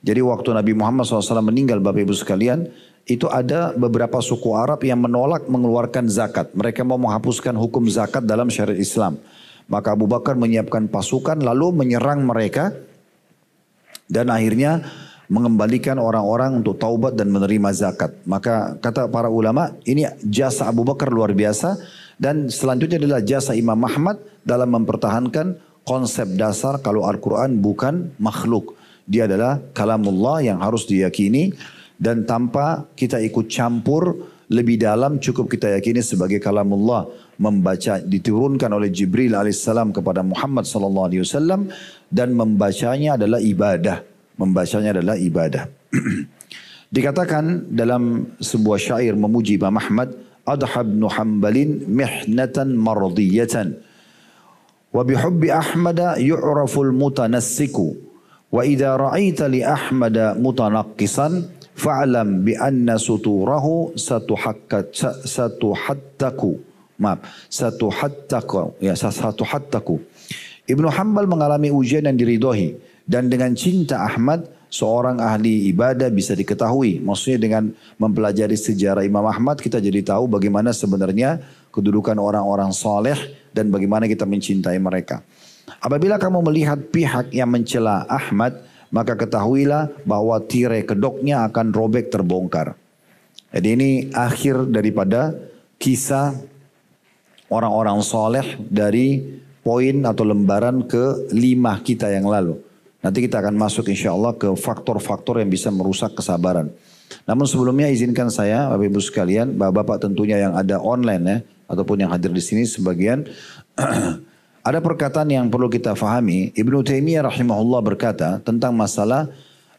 Jadi waktu Nabi Muhammad SAW meninggal, Bapak Ibu sekalian, itu ada beberapa suku Arab yang menolak mengeluarkan zakat. Mereka mau menghapuskan hukum zakat dalam syariat Islam. Maka Abu Bakar menyiapkan pasukan lalu menyerang mereka dan akhirnya mengembalikan orang-orang untuk taubat dan menerima zakat. Maka kata para ulama, ini jasa Abu Bakar luar biasa. Dan selanjutnya adalah jasa Imam Ahmad dalam mempertahankan konsep dasar kalau Al-Quran bukan makhluk. Dia adalah kalamullah yang harus diyakini dan tanpa kita ikut campur lebih dalam, cukup kita yakini sebagai kalamullah. Membaca diturunkan oleh Jibril alaihissalam kepada Muhammad sallallahu alaihi wasallam dan membacanya adalah ibadah. Membacanya adalah ibadah. Dikatakan dalam sebuah syair memuji Imam Ahmad, adha ibn Hanbalin mihnatan mardiyatan wa bihubbi Ahmada yu'raful mutanassiku wa idza ra'aita li Ahmada mutanaqqisan fa'lam bi anna suturahu satuhattaku. Ibnu Hanbal mengalami ujian yang diridhoi dan dengan cinta Ahmad seorang ahli ibadah bisa diketahui. Maksudnya dengan mempelajari sejarah Imam Ahmad kita jadi tahu bagaimana sebenarnya kedudukan orang-orang soleh dan bagaimana kita mencintai mereka. Apabila kamu melihat pihak yang mencela Ahmad, maka ketahuilah bahwa tirai kedoknya akan robek terbongkar. Jadi ini akhir daripada kisah orang-orang soleh dari poin atau lembaran ke-5 kita yang lalu. Nanti kita akan masuk insya Allah ke faktor-faktor yang bisa merusak kesabaran. Namun sebelumnya izinkan saya, Bapak Ibu sekalian, Bapak-Bapak tentunya yang ada online ya, ataupun yang hadir di sini sebagian, ada perkataan yang perlu kita fahami. Ibnu Taimiyah rahimahullah berkata tentang masalah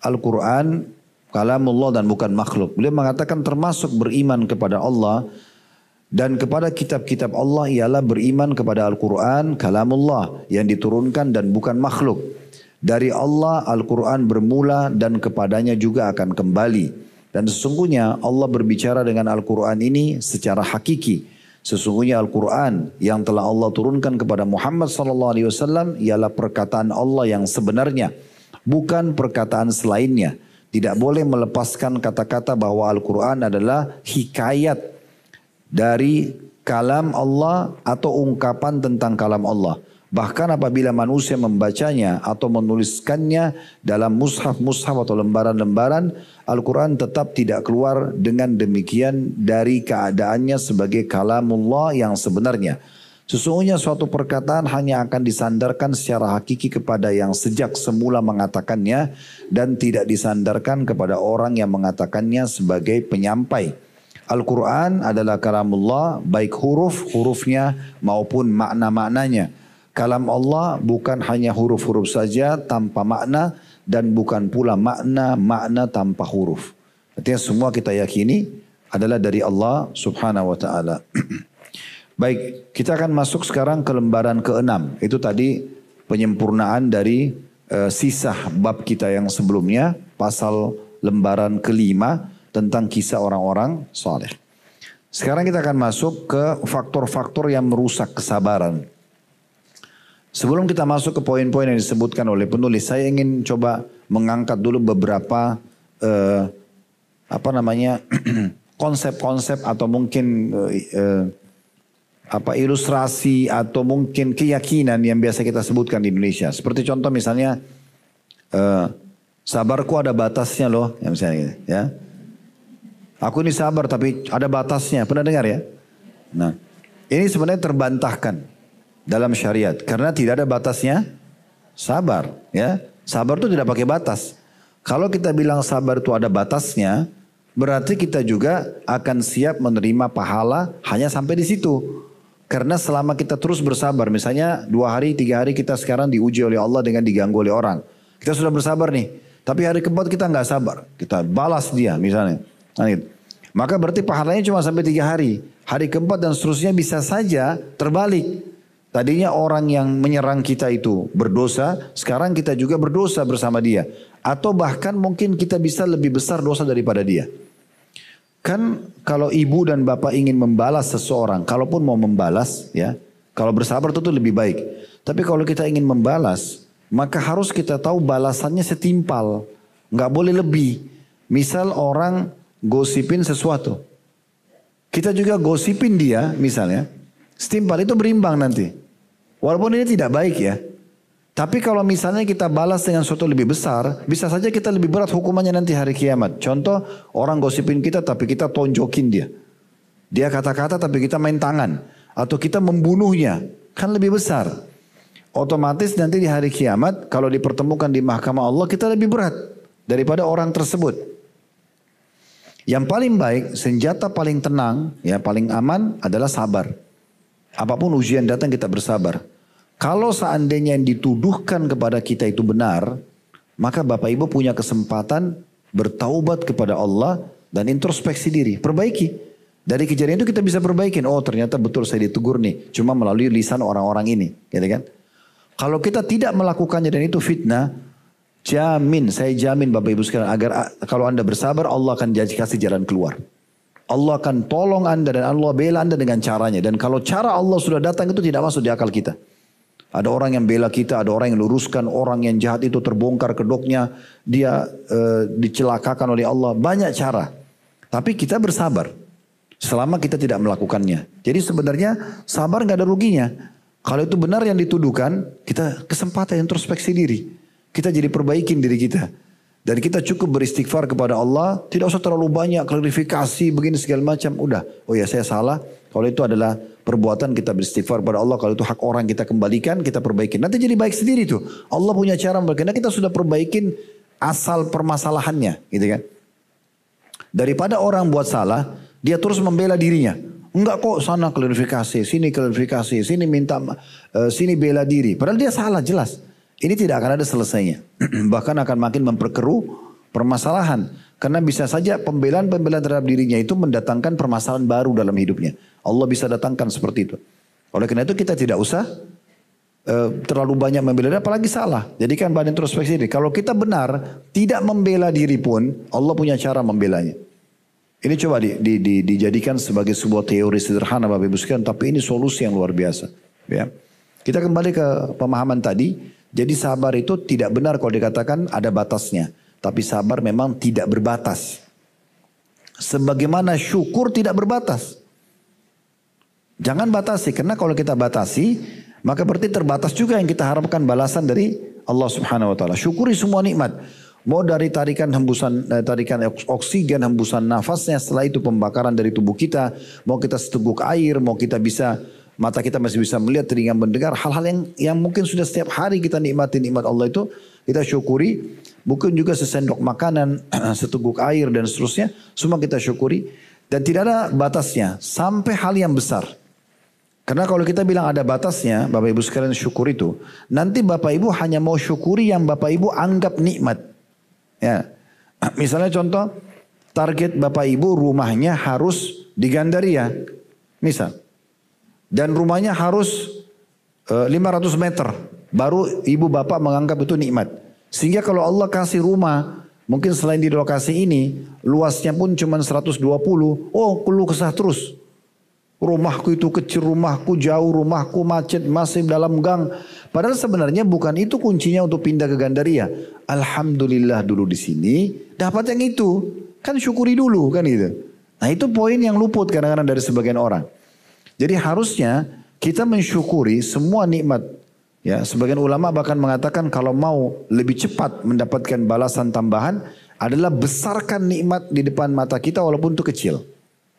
Al-Quran, kalamullah dan bukan makhluk. Beliau mengatakan termasuk beriman kepada Allah dan kepada kitab-kitab Allah ialah beriman kepada Al-Quran, kalamullah yang diturunkan dan bukan makhluk. Dari Allah Al-Quran bermula dan kepadanya juga akan kembali. Dan sesungguhnya Allah berbicara dengan Al-Quran ini secara hakiki. Sesungguhnya Al-Quran yang telah Allah turunkan kepada Muhammad SAW ialah perkataan Allah yang sebenarnya. Bukan perkataan selainnya. Tidak boleh melepaskan kata-kata bahwa Al-Quran adalah hikayat dari kalam Allah atau ungkapan tentang kalam Allah. Bahkan apabila manusia membacanya atau menuliskannya dalam mushaf-mushaf atau lembaran-lembaran, Al-Quran tetap tidak keluar dengan demikian dari keadaannya sebagai kalamullah yang sebenarnya. Sesungguhnya suatu perkataan hanya akan disandarkan secara hakiki kepada yang sejak semula mengatakannya dan tidak disandarkan kepada orang yang mengatakannya sebagai penyampai. Al-Quran adalah kalamullah baik huruf-hurufnya maupun makna-maknanya. Kalam Allah bukan hanya huruf-huruf saja tanpa makna dan bukan pula makna tanpa huruf. Artinya semua kita yakini adalah dari Allah subhanahu wa ta'ala. Baik, kita akan masuk sekarang ke lembaran ke-6. Itu tadi penyempurnaan dari sisa bab kita yang sebelumnya. Pasal lembaran ke-5 tentang kisah orang-orang saleh. Sekarang kita akan masuk ke faktor-faktor yang merusak kesabaran. Sebelum kita masuk ke poin-poin yang disebutkan oleh penulis, saya ingin coba mengangkat dulu beberapa konsep-konsep atau mungkin ilustrasi atau mungkin keyakinan yang biasa kita sebutkan di Indonesia. Seperti contoh misalnya sabarku ada batasnya loh, ya misalnya gitu, ya. Aku ini sabar tapi ada batasnya. Pernah dengar ya? Nah, ini sebenarnya terbantahkan dalam syariat karena tidak ada batasnya sabar, ya. Sabar itu tidak pakai batas. Kalau kita bilang sabar itu ada batasnya, berarti kita juga akan siap menerima pahala hanya sampai di situ. Karena selama kita terus bersabar, misalnya 2 hari, 3 hari kita sekarang diuji oleh Allah dengan diganggu oleh orang. Kita sudah bersabar nih, tapi hari keempat kita nggak sabar, kita balas dia misalnya. Nah, gitu. Maka berarti pahalanya cuma sampai 3 hari. Hari keempat dan seterusnya bisa saja terbalik. Tadinya orang yang menyerang kita itu berdosa, sekarang kita juga berdosa bersama dia. Atau bahkan mungkin kita bisa lebih besar dosa daripada dia. Kan kalau ibu dan bapak ingin membalas seseorang, kalaupun mau membalas ya, kalau bersabar itu lebih baik. Tapi kalau kita ingin membalas, maka harus kita tahu balasannya setimpal. Nggak boleh lebih. Misal orang gosipin sesuatu. Kita juga gosipin dia misalnya. Setimpal itu berimbang nanti. Walaupun ini tidak baik ya. Tapi kalau misalnya kita balas dengan sesuatu lebih besar, bisa saja kita lebih berat hukumannya nanti hari kiamat. Contoh, orang gosipin kita tapi kita tonjokin dia. Dia kata-kata tapi kita main tangan. Atau kita membunuhnya. Kan lebih besar. Otomatis nanti di hari kiamat, kalau dipertemukan di mahkamah Allah, kita lebih berat daripada orang tersebut. Yang paling baik, senjata paling tenang, ya paling aman adalah sabar. Apapun ujian datang kita bersabar. Kalau seandainya yang dituduhkan kepada kita itu benar, maka Bapak Ibu punya kesempatan bertaubat kepada Allah dan introspeksi diri. Perbaiki. Dari kejadian itu kita bisa perbaikin. Oh ternyata betul saya ditegur nih. Cuma melalui lisan orang-orang ini. Gitu kan? Kalau kita tidak melakukannya dan itu fitnah, saya jamin Bapak Ibu sekalian agar kalau Anda bersabar Allah akan kasih jalan keluar. Allah akan tolong Anda dan Allah bela Anda dengan caranya. Dan kalau cara Allah sudah datang itu tidak masuk di akal kita. Ada orang yang bela kita, ada orang yang luruskan, orang yang jahat itu terbongkar kedoknya, dia dicelakakan oleh Allah. Banyak cara. Tapi kita bersabar. Selama kita tidak melakukannya. Jadi sebenarnya sabar gak ada ruginya. Kalau itu benar yang dituduhkan, kita kesempatan introspeksi diri. Kita jadi perbaikin diri kita. Dan kita cukup beristighfar kepada Allah. Tidak usah terlalu banyak klarifikasi begini segala macam. Udah. Oh ya saya salah. Kalau itu adalah perbuatan kita beristighfar kepada Allah. Kalau itu hak orang kita kembalikan. Kita perbaikin. Nanti jadi baik sendiri tuh. Allah punya cara memberikan. Kita sudah perbaikin asal permasalahannya. Gitu kan. Daripada orang buat salah. Dia terus membela dirinya. Enggak kok sana klarifikasi. Sini klarifikasi. Sini minta. Sini bela diri. Padahal dia salah jelas. Ini tidak akan ada selesainya. Bahkan akan makin memperkeruh permasalahan. Karena bisa saja pembelaan-pembelaan terhadap dirinya itu mendatangkan permasalahan baru dalam hidupnya. Allah bisa datangkan seperti itu. Oleh karena itu kita tidak usah terlalu banyak membela diri, apalagi salah. Jadi kan bahan introspeksi diri. Kalau kita benar, tidak membela diri pun, Allah punya cara membelanya. Ini coba dijadikan sebagai sebuah teori sederhana Bapak Ibu sekalian. Tapi ini solusi yang luar biasa. Ya. Kita kembali ke pemahaman tadi. Jadi sabar itu tidak benar kalau dikatakan ada batasnya. Tapi sabar memang tidak berbatas. Sebagaimana syukur tidak berbatas. Jangan batasi. Karena kalau kita batasi, maka berarti terbatas juga yang kita harapkan balasan dari Allah Subhanahu Wa Taala. Syukuri semua nikmat. Mau dari tarikan oksigen, hembusan nafasnya, setelah itu pembakaran dari tubuh kita. Mau kita seteguk air, mau kita bisa... Mata kita masih bisa melihat, telinga mendengar. Hal-hal yang mungkin sudah setiap hari kita nikmati nikmat Allah itu. Kita syukuri. Mungkin juga sesendok makanan, seteguk air dan seterusnya. Semua kita syukuri. Dan tidak ada batasnya. Sampai hal yang besar. Karena kalau kita bilang ada batasnya. Bapak Ibu sekalian syukur itu. Nanti Bapak Ibu hanya mau syukuri yang Bapak Ibu anggap nikmat. Ya. Misalnya contoh. Target Bapak Ibu rumahnya harus di Gandaria. Misal. Dan rumahnya harus 500 meter. Baru ibu bapak menganggap itu nikmat. Sehingga kalau Allah kasih rumah. Mungkin selain di lokasi ini. Luasnya pun cuma 120. Oh keluh kesah terus. Rumahku itu kecil, rumahku jauh, rumahku macet, masih dalam gang. Padahal sebenarnya bukan itu kuncinya untuk pindah ke Gandaria. Alhamdulillah dulu di sini. Dapat yang itu. Kan syukuri dulu kan gitu. Nah itu poin yang luput kadang-kadang dari sebagian orang. Jadi harusnya kita mensyukuri semua nikmat. Ya, sebagian ulama bahkan mengatakan kalau mau lebih cepat mendapatkan balasan tambahan adalah besarkan nikmat di depan mata kita walaupun itu kecil.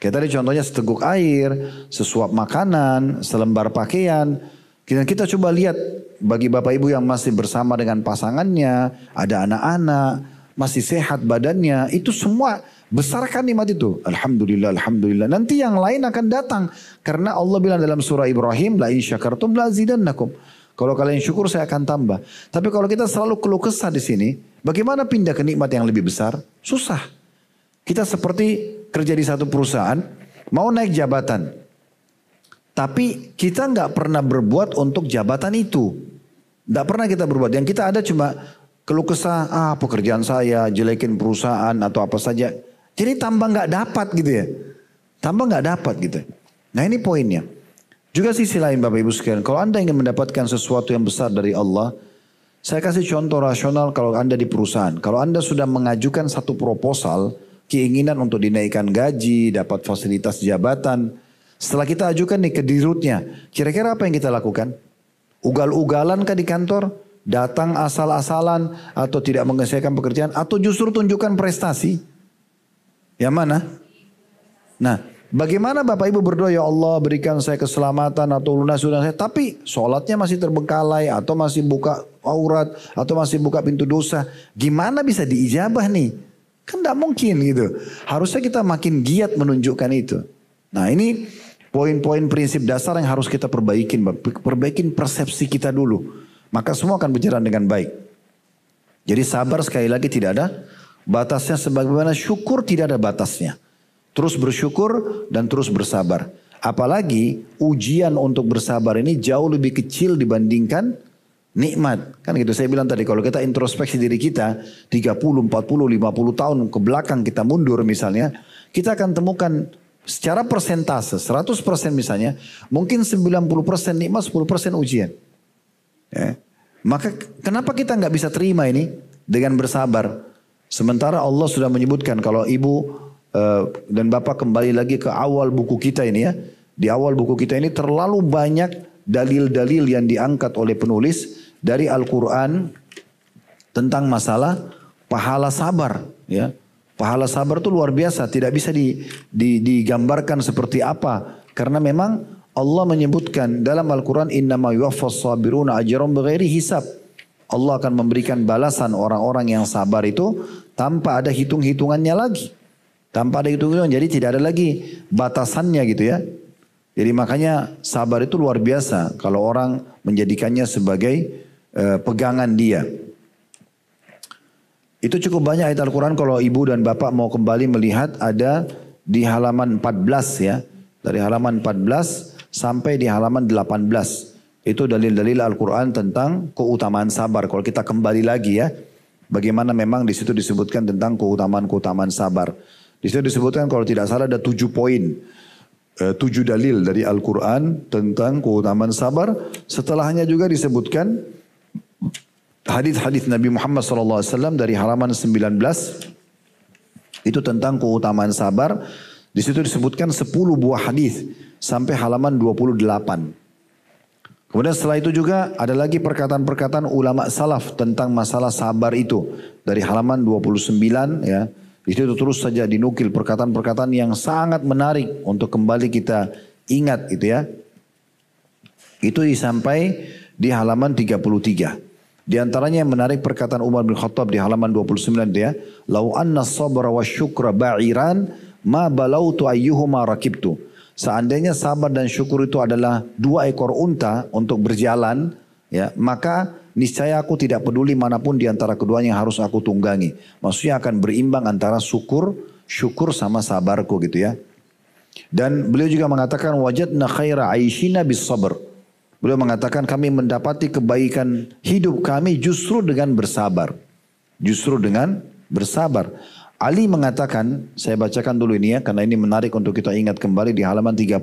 Kayak tadi contohnya seteguk air, sesuap makanan, selembar pakaian. Kita coba lihat bagi Bapak Ibu yang masih bersama dengan pasangannya, ada anak-anak, masih sehat badannya, itu semua besarkan nikmat itu. Alhamdulillah, alhamdulillah. Nanti yang lain akan datang. Karena Allah bilang dalam surah Ibrahim, la in syakartum la azidannakum. Kalau kalian syukur saya akan tambah. Tapi kalau kita selalu keluh kesah di sini, bagaimana pindah ke nikmat yang lebih besar? Susah. Kita seperti kerja di satu perusahaan, mau naik jabatan. Tapi kita nggak pernah berbuat untuk jabatan itu. Nggak pernah kita berbuat. Yang kita ada cuma keluh kesah, pekerjaan saya, jelekin perusahaan atau apa saja. Jadi tambah nggak dapat gitu ya. Tambah nggak dapat gitu. Nah ini poinnya. Juga sisi lain Bapak Ibu sekalian. Kalau Anda ingin mendapatkan sesuatu yang besar dari Allah. Saya kasih contoh rasional kalau Anda di perusahaan. Kalau Anda sudah mengajukan satu proposal. Keinginan untuk dinaikkan gaji, dapat fasilitas jabatan. Setelah kita ajukan nih ke dirutnya. Kira-kira apa yang kita lakukan? Ugal-ugalan kah di kantor? Datang asal-asalan atau tidak menyelesaikan pekerjaan? Atau justru tunjukkan prestasi? Yang mana? Nah, bagaimana Bapak Ibu berdoa, ya Allah berikan saya keselamatan atau lunasi saya. Tapi sholatnya masih terbengkalai atau masih buka aurat atau masih buka pintu dosa. Gimana bisa diijabah nih? Kan tidak mungkin gitu. Harusnya kita makin giat menunjukkan itu. Nah ini poin-poin prinsip dasar yang harus kita perbaikin. Perbaikin persepsi kita dulu. Maka semua akan berjalan dengan baik. Jadi sabar sekali lagi tidak ada batasnya. Sebagaimana syukur tidak ada batasnya. Terus bersyukur dan terus bersabar. Apalagi ujian untuk bersabar ini jauh lebih kecil dibandingkan nikmat. Kan gitu saya bilang tadi, kalau kita introspeksi diri kita 30, 40, 50 tahun ke belakang kita mundur misalnya. Kita akan temukan secara persentase 100% misalnya. Mungkin 90% nikmat, 10% ujian. Ya. Maka kenapa kita nggak bisa terima ini dengan bersabar? Sementara Allah sudah menyebutkan kalau ibu dan bapak kembali lagi ke awal buku kita ini ya. Di awal buku kita ini terlalu banyak dalil-dalil yang diangkat oleh penulis dari Al-Quran tentang masalah pahala sabar. Ya. Pahala sabar itu luar biasa, tidak bisa digambarkan seperti apa. Karena memang Allah menyebutkan dalam Al-Quran innama yuwaffas sabiruna ajrahum bighairi hisab. Allah akan memberikan balasan orang-orang yang sabar itu tanpa ada hitung-hitungannya lagi. Tanpa ada hitung-hitungan, jadi tidak ada lagi batasannya gitu ya. Jadi makanya sabar itu luar biasa kalau orang menjadikannya sebagai pegangan dia. Itu cukup banyak ayat Al-Quran kalau ibu dan bapak mau kembali melihat ada di halaman 14 ya. Dari halaman 14 sampai di halaman 18. Itu dalil-dalil Al-Quran tentang keutamaan sabar. Kalau kita kembali lagi ya. Bagaimana memang di situ disebutkan tentang keutamaan-keutamaan sabar. Di situ disebutkan kalau tidak salah ada 7 poin. 7 dalil dari Al-Quran tentang keutamaan sabar. Setelahnya juga disebutkan hadis-hadis Nabi Muhammad SAW dari halaman 19. Itu tentang keutamaan sabar. Di situ disebutkan 10 buah hadis sampai halaman 28. Kemudian setelah itu juga ada lagi perkataan-perkataan ulama salaf tentang masalah sabar itu. Dari halaman 29 ya. Di situ terus saja dinukil perkataan-perkataan yang sangat menarik untuk kembali kita ingat itu ya. Itu sampai di halaman 33. Di antaranya yang menarik perkataan Umar bin Khattab di halaman 29 dia. Lau anna sabra wa syukra ba'iran ma balautu ayyuhuma rakibtu. Seandainya sabar dan syukur itu adalah 2 ekor unta untuk berjalan, ya, maka niscaya aku tidak peduli manapun di antara keduanya yang harus aku tunggangi. Maksudnya akan berimbang antara syukur sama sabarku gitu ya. Dan beliau juga mengatakan wajadna khaira aishina bis sabr. Beliau mengatakan kami mendapati kebaikan hidup kami justru dengan bersabar. Justru dengan bersabar. Ali mengatakan, saya bacakan dulu ini ya, karena ini menarik untuk kita ingat kembali di halaman 30.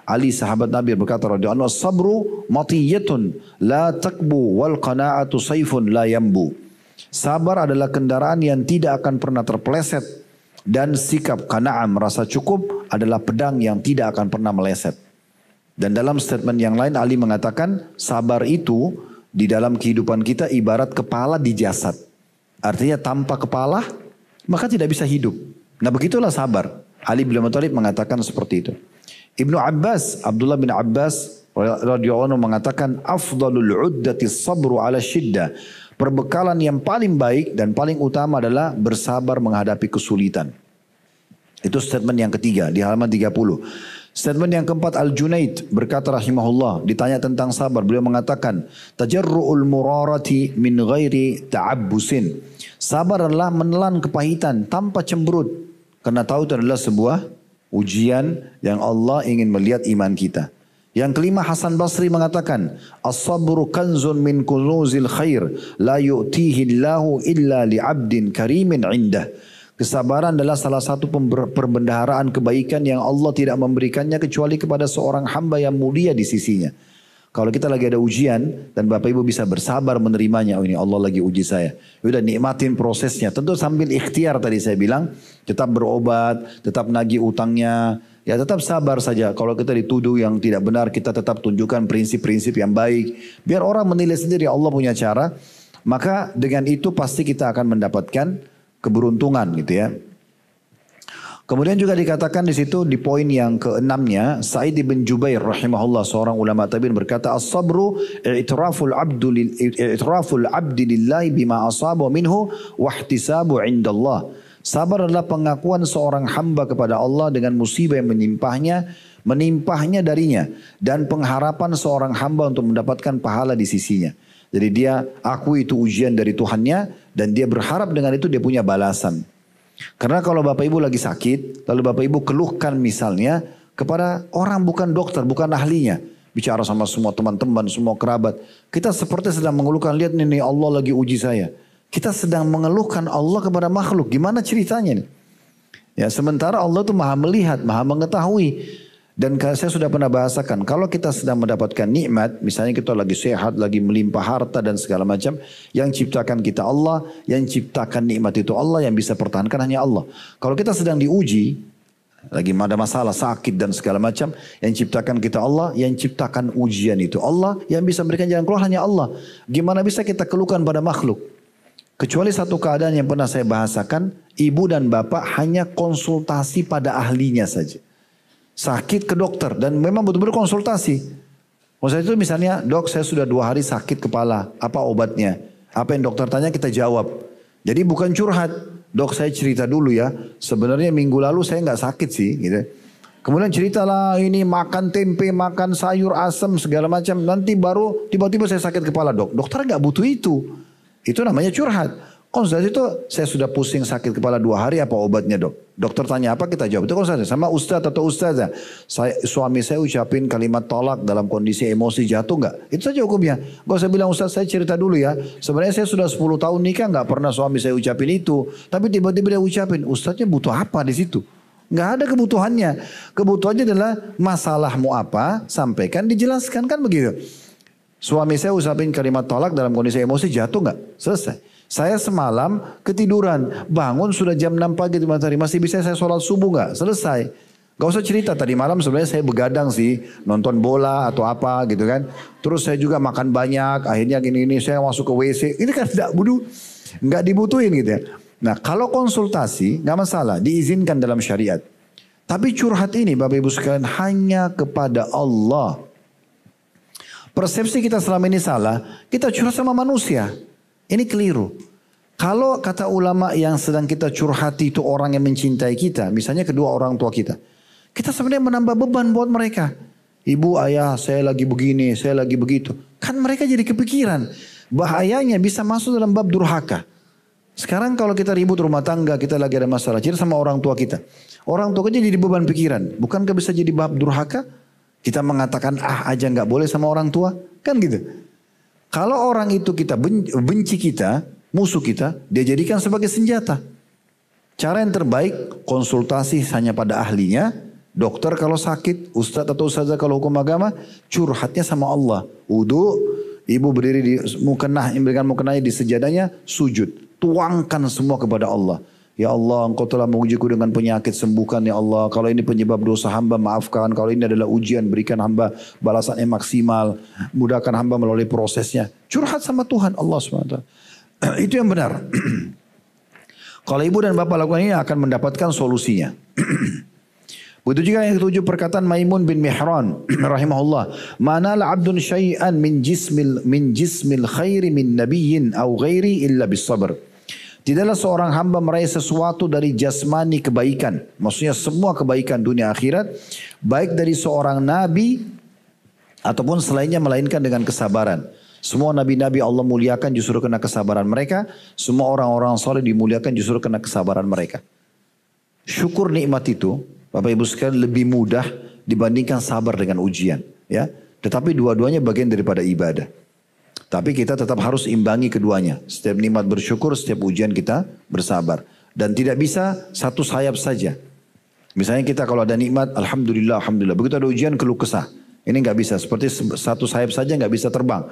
Ali sahabat Nabi berkata, radhiyallahu anhu, sabru matiyatun la takbu wal qana'atu sayfun la yambu. Sabar adalah kendaraan yang tidak akan pernah terpeleset. Dan sikap qana'ah merasa cukup adalah pedang yang tidak akan pernah meleset. Dan dalam statement yang lain Ali mengatakan, sabar itu di dalam kehidupan kita ibarat kepala di jasad. Artinya tanpa kepala, maka tidak bisa hidup. Nah begitulah sabar. Ali bin Abi Thalib mengatakan seperti itu. Ibnu Abbas, Abdullah bin Abbas radhiyallahu anhu mengatakan afdalul uddati sabru ala syiddah. Perbekalan yang paling baik dan paling utama adalah bersabar menghadapi kesulitan. Itu statement yang ketiga di halaman 30. Statement yang keempat Al-Junaid berkata rahimahullah, ditanya tentang sabar, beliau mengatakan tajarru'ul murarati min ghairi ta'abbusin. Sabar adalah menelan kepahitan tanpa cemberut, karena tahu itu adalah sebuah ujian yang Allah ingin melihat iman kita. Yang kelima, Hasan Basri mengatakan, as-sabru kanzun min kunuzil khair, la yu'tihi Allahu illa li'abdin karimin indah. Kesabaran adalah salah satu perbendaharaan kebaikan yang Allah tidak memberikannya kecuali kepada seorang hamba yang mulia di sisinya. Kalau kita lagi ada ujian dan Bapak Ibu bisa bersabar menerimanya, oh ini Allah lagi uji saya. Udah nikmatin prosesnya. Tentu sambil ikhtiar tadi saya bilang, tetap berobat, tetap nagih utangnya, ya tetap sabar saja. Kalau kita dituduh yang tidak benar, kita tetap tunjukkan prinsip-prinsip yang baik. Biar orang menilai sendiri, Allah punya cara. Maka dengan itu pasti kita akan mendapatkan keberuntungan gitu ya. Kemudian juga dikatakan di situ di poin yang keenamnya, Sa'id bin Jubair rahimahullah, seorang ulama tabi'in berkata, as-sabru i'tiraful abdi lillahi bima asaba minhu wa ihtisabu indallah. Sabar adalah pengakuan seorang hamba kepada Allah dengan musibah yang menimpahnya darinya, dan pengharapan seorang hamba untuk mendapatkan pahala di sisinya. Jadi dia akui itu ujian dari Tuhannya dan dia berharap dengan itu dia punya balasan. Karena kalau Bapak Ibu lagi sakit, lalu Bapak Ibu keluhkan misalnya kepada orang bukan dokter, bukan ahlinya, bicara sama semua teman-teman, semua kerabat, kita seperti sedang mengeluhkan, lihat nih Allah lagi uji saya. Kita sedang mengeluhkan Allah kepada makhluk, gimana ceritanya nih? Ya, sementara Allah itu maha melihat, maha mengetahui. Dan saya sudah pernah bahasakan, kalau kita sedang mendapatkan nikmat, misalnya kita lagi sehat, lagi melimpah harta dan segala macam, yang ciptakan kita Allah, yang ciptakan nikmat itu Allah, yang bisa pertahankan hanya Allah. Kalau kita sedang diuji, lagi ada masalah, sakit dan segala macam, yang ciptakan kita Allah, yang ciptakan ujian itu Allah, yang bisa memberikan jalan keluar hanya Allah. Gimana bisa kita keluhkan pada makhluk? Kecuali satu keadaan yang pernah saya bahasakan, ibu dan bapak hanya konsultasi pada ahlinya saja. Sakit ke dokter dan memang betul-betul konsultasi. Maksudnya itu misalnya, dok saya sudah 2 hari sakit kepala, apa obatnya? Apa yang dokter tanya kita jawab. Jadi bukan curhat, dok saya cerita dulu ya, sebenarnya minggu lalu saya nggak sakit sih gitu. Kemudian ceritalah ini makan tempe, makan sayur asam segala macam, nanti baru tiba-tiba saya sakit kepala dok. Dokter nggak butuh itu namanya curhat. Konsultasi itu saya sudah pusing sakit kepala 2 hari apa obatnya dok? Dokter tanya apa kita jawab. Itu konsultasi sama ustadz atau ustazah. Suami saya ucapin kalimat tolak dalam kondisi emosi jatuh nggak? Itu saja hukumnya. Gak usah bilang ustadz saya cerita dulu ya. Sebenarnya saya sudah 10 tahun nikah nggak pernah suami saya ucapin itu. Tapi tiba-tiba dia ucapin. Ustadznya butuh apa di situ? Nggak ada kebutuhannya. Kebutuhannya adalah masalahmu apa? Sampaikan dijelaskan kan begitu. Suami saya ucapin kalimat tolak dalam kondisi emosi jatuh nggak? Selesai. Saya semalam ketiduran, bangun sudah jam 6 pagi di matahari, masih bisa saya sholat subuh nggak? Selesai. Gak usah cerita tadi malam sebenarnya saya begadang sih, nonton bola atau apa gitu kan. Terus saya juga makan banyak, akhirnya gini-gini saya masuk ke WC. Ini kan nggak dibutuhin gitu ya. Nah kalau konsultasi nggak masalah, diizinkan dalam syariat. Tapi curhat ini Bapak Ibu sekalian hanya kepada Allah. Persepsi kita selama ini salah, kita curhat sama manusia. Ini keliru. Kalau kata ulama yang sedang kita curhati itu orang yang mencintai kita, misalnya kedua orang tua kita, kita sebenarnya menambah beban buat mereka. Ibu, ayah, saya lagi begini, saya lagi begitu. Kan mereka jadi kepikiran. Bahayanya bisa masuk dalam bab durhaka. Sekarang kalau kita ribut rumah tangga, kita lagi ada masalah, cerita sama orang tua kita. Orang tua kita jadi beban pikiran. Bukankah bisa jadi bab durhaka? Kita mengatakan aja nggak boleh sama orang tua, kan gitu. Kalau orang itu kita benci kita, musuh kita, dia jadikan sebagai senjata. Cara yang terbaik konsultasi hanya pada ahlinya, dokter kalau sakit, ustadz atau ustazah kalau hukum agama, curhatnya sama Allah. Wudu, ibu berdiri di mukena, memberikan mukenanya di sejadahnya, sujud, tuangkan semua kepada Allah. Ya Allah, engkau telah mengujiku dengan penyakit, sembuhkan ya Allah. Kalau ini penyebab dosa hamba, maafkan. Kalau ini adalah ujian, berikan hamba balasan yang maksimal. Mudahkan hamba melalui prosesnya. Curhat sama Tuhan Allah SWT. Itu yang benar. Kalau ibu dan bapak lakukan ini akan mendapatkan solusinya. Begitu juga yang ketujuh perkataan Maimun bin Mihran rahimahullah. Manala abdun syai'an min jismil khairi min nabiyyin au ghairi illa bis sabr. Tidaklah seorang hamba meraih sesuatu dari jasmani kebaikan. Maksudnya semua kebaikan dunia akhirat. Baik dari seorang nabi ataupun selainnya melainkan dengan kesabaran. Semua nabi-nabi Allah muliakan justru karena kesabaran mereka. Semua orang-orang saleh dimuliakan justru karena kesabaran mereka. Syukur nikmat itu, Bapak Ibu sekalian, lebih mudah dibandingkan sabar dengan ujian. ya. Tetapi dua-duanya bagian daripada ibadah. Tapi kita tetap harus imbangi keduanya. Setiap nikmat bersyukur, setiap ujian kita bersabar. Dan tidak bisa satu sayap saja. Misalnya kita kalau ada nikmat, alhamdulillah, alhamdulillah. Begitu ada ujian, keluh kesah. Ini nggak bisa. Seperti satu sayap saja nggak bisa terbang.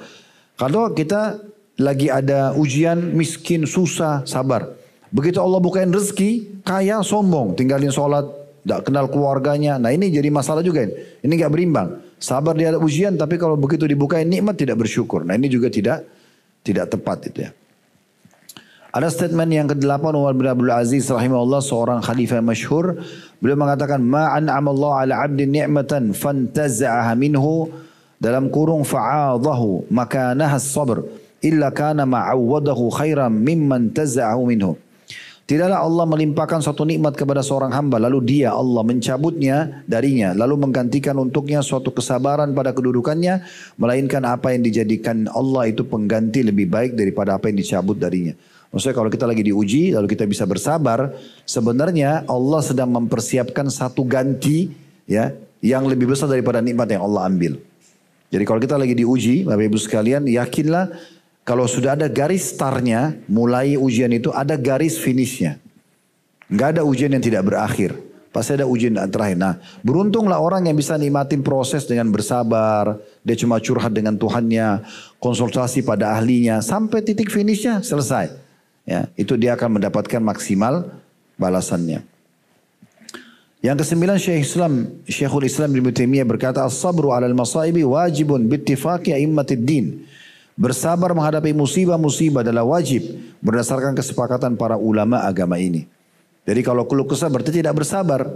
Kalau kita lagi ada ujian, miskin, susah, sabar. Begitu Allah bukain rezeki, kaya, sombong. Tinggalin sholat, tidak kenal keluarganya. Nah ini jadi masalah juga. Ini nggak berimbang. Sabar dia ada ujian, tapi kalau begitu dibukain nikmat tidak bersyukur. Nah ini juga tidak tepat itu ya. Ada statement yang ke-8 Umar bin Abdul Aziz rahimahullah, seorang khalifah masyhur. Beliau mengatakan, ma an'amallahu ala 'abdin ni'matan fantaza'aha minhu, dalam kurung fa'adahu makanaha as-sabr illa kana ma'awwadahu khairan mimman taza'ahu minhu. Tidaklah Allah melimpahkan suatu nikmat kepada seorang hamba, lalu dia Allah mencabutnya darinya, lalu menggantikan untuknya suatu kesabaran pada kedudukannya, melainkan apa yang dijadikan Allah itu pengganti lebih baik daripada apa yang dicabut darinya. Maksudnya kalau kita lagi diuji, lalu kita bisa bersabar, sebenarnya Allah sedang mempersiapkan satu ganti ya yang lebih besar daripada nikmat yang Allah ambil. Jadi kalau kita lagi diuji, Bapak Ibu sekalian, yakinlah kalau sudah ada garis startnya, mulai ujian itu ada garis finishnya. Nggak ada ujian yang tidak berakhir. Pasti ada ujian terakhir. Nah, beruntunglah orang yang bisa nikmatin proses dengan bersabar. Dia cuma curhat dengan Tuhannya, konsultasi pada ahlinya, sampai titik finishnya selesai. Ya, itu dia akan mendapatkan maksimal balasannya. Yang kesembilan, Syekhul Islam Ibnu Taimiyah berkata, as-sabru 'alal masaibi wajibun bittifaqi a'immatid din. Bersabar menghadapi musibah-musibah adalah wajib berdasarkan kesepakatan para ulama agama ini. Jadi kalau keluh kesah berarti tidak bersabar.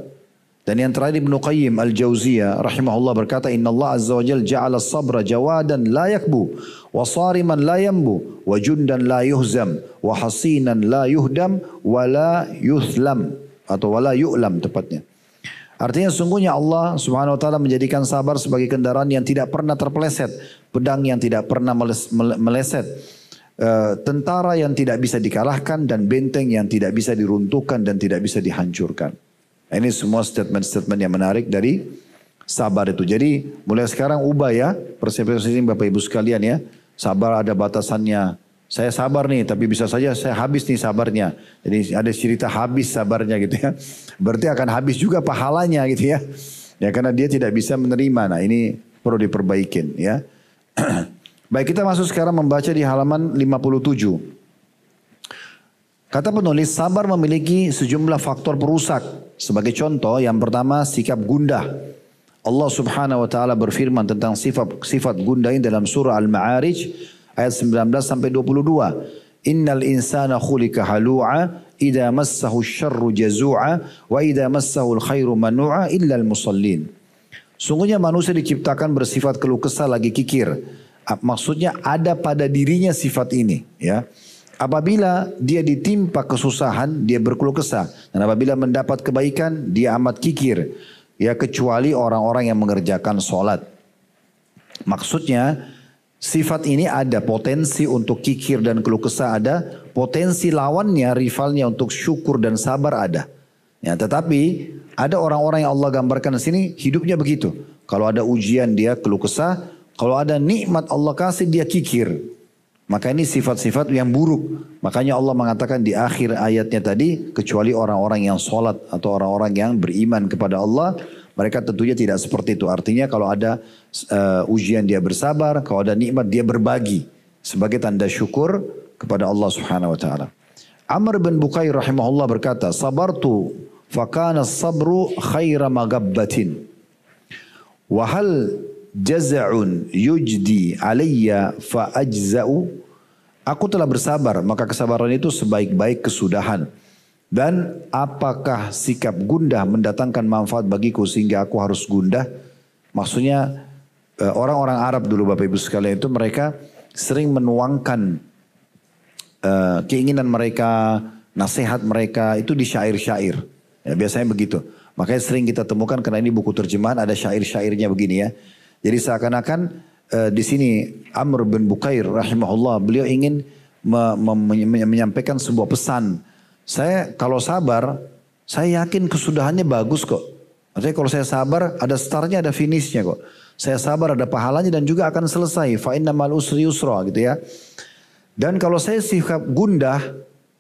Dan yang terakhir Ibnu Qayyim Al-Jauziyah rahimahullah berkata, Inna Allah Azza wa Jal ja'ala sabra jawadan la yakbu, wa sariman la yambu, wa jundan la yuhzam, wa hasinan la yuhdam, wa la yuthlam, atau wa la yu'lam tepatnya. Artinya sungguhnya Allah subhanahu wa ta'ala menjadikan sabar sebagai kendaraan yang tidak pernah terpeleset. Pedang yang tidak pernah meleset. Tentara yang tidak bisa dikalahkan dan benteng yang tidak bisa diruntuhkan dan tidak bisa dihancurkan. Ini semua statement-statement yang menarik dari sabar itu. Jadi mulai sekarang ubah ya persepsi Bapak Ibu sekalian ya. Sabar ada batasannya. Saya sabar nih, tapi bisa saja saya habis nih sabarnya. Jadi ada cerita habis sabarnya gitu ya. Berarti akan habis juga pahalanya gitu ya. Ya karena dia tidak bisa menerima. Nah ini perlu diperbaikin ya. Baik, kita masuk sekarang membaca di halaman 57. Kata penulis, sabar memiliki sejumlah faktor perusak. Sebagai contoh, yang pertama sikap gundah. Allah subhanahu wa ta'ala berfirman tentang sifat gundah ini dalam surah Al-Ma'arij ayat 19 sampai 22. Innal insana khulika halu'a idza massahu syarru jazu'a wa idza massahu khairu manu'a illa al-musallin. Sungguhnya manusia diciptakan bersifat keluh kesah lagi kikir. Maksudnya ada pada dirinya sifat ini ya. Apabila dia ditimpa kesusahan, dia berkeluh kesah. Dan apabila mendapat kebaikan, dia amat kikir. Ya kecuali orang-orang yang mengerjakan sholat. Maksudnya sifat ini ada potensi untuk kikir dan keluh kesah ada. Potensi lawannya, rivalnya untuk syukur dan sabar ada. Ya, tetapi ada orang-orang yang Allah gambarkan di sini hidupnya begitu. Kalau ada ujian dia keluh kesah. Kalau ada nikmat Allah kasih dia kikir. Maka ini sifat-sifat yang buruk. Makanya Allah mengatakan di akhir ayatnya tadi, kecuali orang-orang yang sholat atau orang-orang yang beriman kepada Allah, mereka tentunya tidak seperti itu. Artinya kalau ada ujian dia bersabar, kalau ada nikmat dia berbagi sebagai tanda syukur kepada Allah Subhanahu wa taala. Amr bin Bukair rahimahullah berkata, "Sabartu fakana sabru khaira magabbatin. Wa hal jaza'un yujdi alayya fa ajza'u." Aku telah bersabar, maka kesabaran itu sebaik-baik kesudahan. Dan apakah sikap gundah mendatangkan manfaat bagiku sehingga aku harus gundah? Maksudnya orang-orang Arab dulu Bapak Ibu sekalian itu mereka sering menuangkan keinginan mereka, nasihat mereka itu di syair-syair. Ya, biasanya begitu. Makanya sering kita temukan karena ini buku terjemahan ada syair-syairnya begini ya. Jadi seakan-akan di sini Amr bin Bukair rahimahullah beliau ingin menyampaikan sebuah pesan. Saya kalau sabar, saya yakin kesudahannya bagus kok. Artinya kalau saya sabar ada startnya ada finishnya kok. Saya sabar ada pahalanya dan juga akan selesai. Fa inna ma'al usri yusra gitu ya. Dan kalau saya sikap gundah,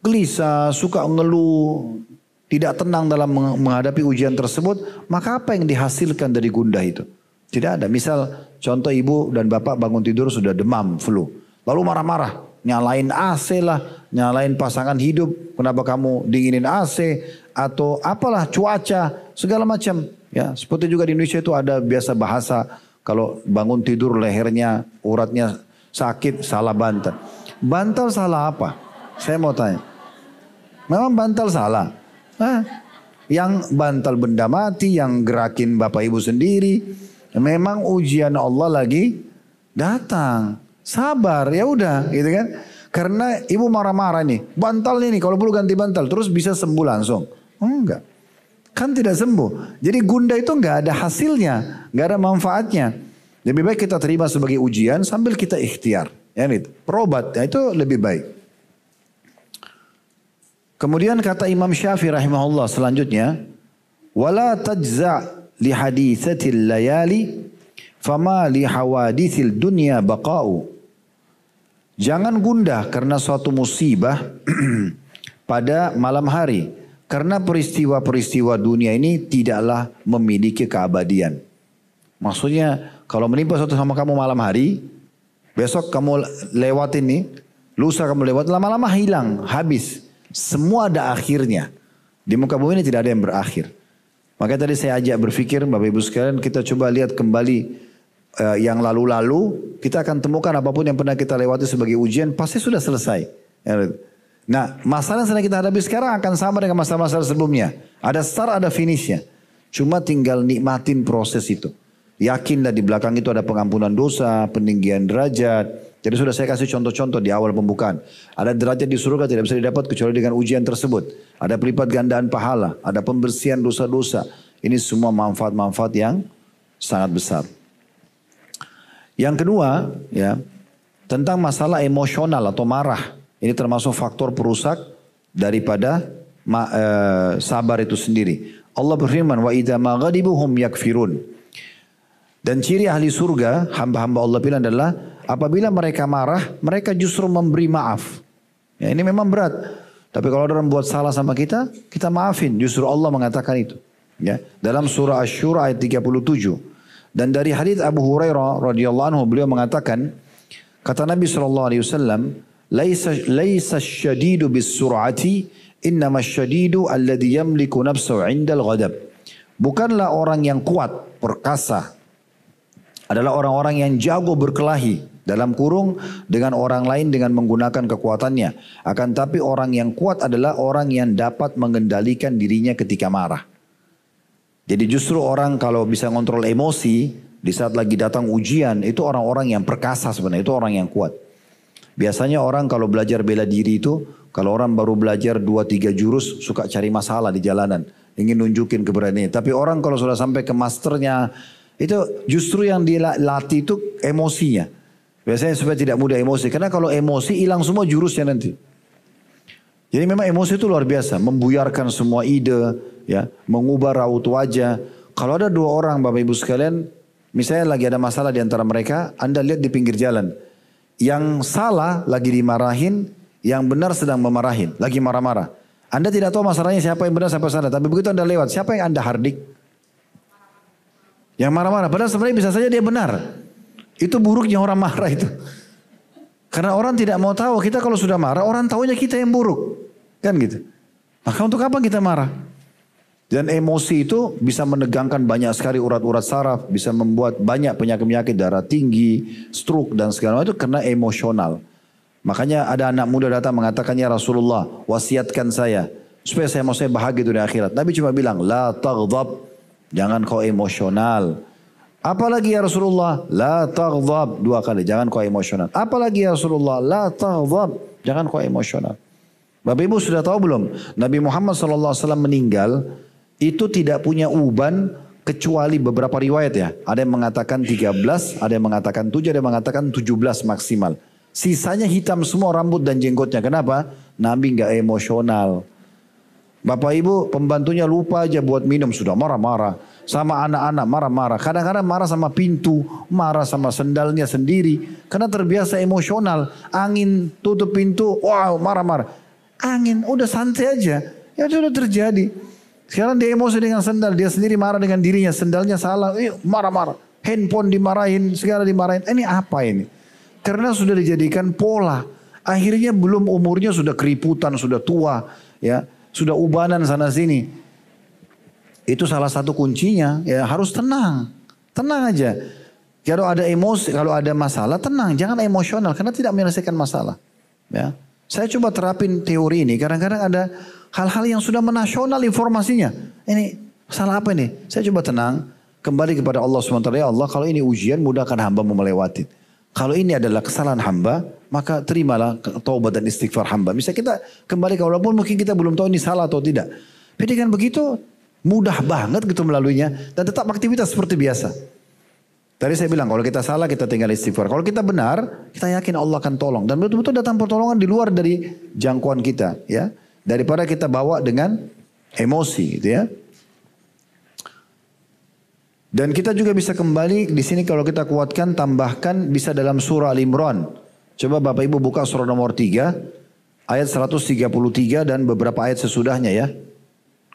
gelisah, suka ngeluh, tidak tenang dalam menghadapi ujian tersebut, maka apa yang dihasilkan dari gundah itu? Tidak ada. Misal contoh ibu dan bapak bangun tidur sudah demam, flu. Lalu marah-marah, nyalain AC lah, nyalain pasangan hidup, kenapa kamu dinginin AC, atau apalah cuaca, segala macam. Ya, seperti juga di Indonesia itu ada biasa bahasa, kalau bangun tidur lehernya, uratnya sakit, salah bantal. Bantal salah apa? Saya mau tanya. Memang bantal salah? Yang bantal benda mati, yang gerakin bapak ibu sendiri. Memang ujian Allah lagi datang. Sabar, ya udah, gitu kan? Karena ibu marah-marah nih, bantal ini kalau perlu ganti bantal, terus bisa sembuh langsung. Enggak, kan tidak sembuh. Jadi gundah itu enggak ada hasilnya, enggak ada manfaatnya. Lebih baik kita terima sebagai ujian sambil kita ikhtiar, ya gitu. Perobat, ya itu lebih baik. Kemudian kata Imam Syafi'i rahimahullah selanjutnya, wala tajza' li haditsatil layali fama li hawaditsil dunya baqa'u. Jangan gundah karena suatu musibah pada malam hari. Karena peristiwa-peristiwa dunia ini tidaklah memiliki keabadian. Maksudnya kalau menimpa suatu sama kamu malam hari, besok kamu lewat ini, lusa kamu lewat, lama-lama hilang, habis. Semua ada akhirnya. Di muka bumi ini tidak ada yang berakhir. Makanya tadi saya ajak berpikir, Bapak Ibu sekalian, kita coba lihat kembali yang lalu-lalu, kita akan temukan apapun yang pernah kita lewati sebagai ujian, pasti sudah selesai. Nah, masalah yang sedang kita hadapi sekarang akan sama dengan masalah-masalah sebelumnya. Ada start, ada finishnya. Cuma tinggal nikmatin proses itu. Yakinlah di belakang itu ada pengampunan dosa, peninggian derajat. Jadi sudah saya kasih contoh-contoh di awal pembukaan. Ada derajat di surga tidak bisa didapat kecuali dengan ujian tersebut. Ada pelipat gandaan pahala, ada pembersihan dosa-dosa. Ini semua manfaat-manfaat yang sangat besar. Yang kedua, ya, tentang masalah emosional atau marah. Ini termasuk faktor perusak daripada sabar itu sendiri. Allah berfirman, wa idza ma ghadibu hum yakfirun. Dan ciri ahli surga, hamba-hamba Allah bilang adalah apabila mereka marah, mereka justru memberi maaf. Ya, ini memang berat. Tapi kalau orang buat salah sama kita, kita maafin. Justru Allah mengatakan itu. Ya, dalam surah Asy-Syura ayat 37. Dan dari hadits Abu Hurairah radhiyallahu anhu beliau mengatakan, kata Nabi SAW, laisa syadidu bis sur'ati, innama syadidu alladhi yamliku nafsahu indal ghadab. Bukanlah orang yang kuat, perkasa, adalah orang-orang yang jago berkelahi dalam kurung dengan orang lain dengan menggunakan kekuatannya. Akan tapi orang yang kuat adalah orang yang dapat mengendalikan dirinya ketika marah. Jadi justru orang kalau bisa ngontrol emosi di saat lagi datang ujian, itu orang-orang yang perkasa sebenarnya, itu orang yang kuat. Biasanya orang kalau belajar bela diri itu, kalau orang baru belajar 2-3 jurus suka cari masalah di jalanan, ingin nunjukin keberanian. Tapi orang kalau sudah sampai ke masternya, itu justru yang dilatih itu emosinya. Biasanya supaya tidak mudah emosi. Karena kalau emosi hilang semua jurusnya nanti. Jadi memang emosi itu luar biasa. Membuyarkan semua ide. Ya, mengubah raut wajah. Kalau ada dua orang Bapak Ibu sekalian. Misalnya lagi ada masalah di antara mereka. Anda lihat di pinggir jalan. Yang salah lagi dimarahin. Yang benar sedang memarahin. Lagi marah-marah. Anda tidak tahu masalahnya siapa yang benar siapa yang salah. Tapi begitu Anda lewat. Siapa yang Anda hardik? Yang marah-marah. Padahal sebenarnya bisa saja dia benar. Itu buruknya orang marah itu. Karena orang tidak mau tahu. Kita kalau sudah marah, orang tahunya kita yang buruk. Kan gitu. Maka untuk apa kita marah? Dan emosi itu bisa menegangkan banyak sekali urat-urat saraf. Bisa membuat banyak penyakit-penyakit darah tinggi, stroke dan segala macam itu karena emosional. Makanya ada anak muda datang mengatakan, ya Rasulullah, wasiatkan saya. Supaya saya bahagia di akhirat. Nabi cuma bilang, la taghdab. Jangan kau emosional. Apalagi ya Rasulullah, la taghdab, 2 kali, jangan kau emosional. Apalagi ya Rasulullah, la taghdab, jangan kau emosional. Bapak Ibu sudah tahu belum? Nabi Muhammad SAW meninggal, itu tidak punya uban kecuali beberapa riwayat ya. Ada yang mengatakan 13, ada yang mengatakan 7, ada yang mengatakan 17 maksimal. Sisanya hitam semua rambut dan jenggotnya. Kenapa? Nabi nggak emosional. Bapak Ibu pembantunya lupa aja buat minum sudah marah-marah. sama anak-anak marah-marah. Kadang-kadang marah sama pintu, marah sama sendalnya sendiri. Karena terbiasa emosional. Angin tutup pintu, wow marah-marah. Angin udah santai aja. Ya itu udah terjadi. Sekarang dia emosi dengan sendal. Dia sendiri marah dengan dirinya. Sendalnya salah, marah-marah. Handphone dimarahin, segala dimarahin. Ini apa ini? Karena sudah dijadikan pola. Akhirnya belum umurnya sudah keriputan, sudah tua. Ya, sudah ubanan sana sini. Itu salah satu kuncinya. Ya harus tenang. Tenang aja. Kalau ada emosi, kalau ada masalah tenang. Jangan emosional karena tidak menyelesaikan masalah. Ya. Saya coba terapin teori ini. Kadang-kadang ada hal-hal yang sudah menasional informasinya. Ini salah apa ini? Saya coba tenang. Kembali kepada Allah SWT. Ya Allah kalau ini ujian mudahkan hamba melewati. Kalau ini adalah kesalahan hamba, maka terimalah taubat dan istighfar hamba. Misalnya kita kembali ke walaupun mungkin kita belum tahu ini salah atau tidak. Tapi dengan begitu mudah banget gitu melaluinya. Dan tetap aktivitas seperti biasa. Tadi saya bilang kalau kita salah kita tinggal istighfar. Kalau kita benar, kita yakin Allah akan tolong. Dan betul-betul datang pertolongan di luar dari jangkauan kita. Ya, daripada kita bawa dengan emosi gitu ya. Dan kita juga bisa kembali di sini kalau kita kuatkan tambahkan bisa dalam surah Al-Imran. Coba Bapak Ibu buka surah nomor 3 ayat 133 dan beberapa ayat sesudahnya ya.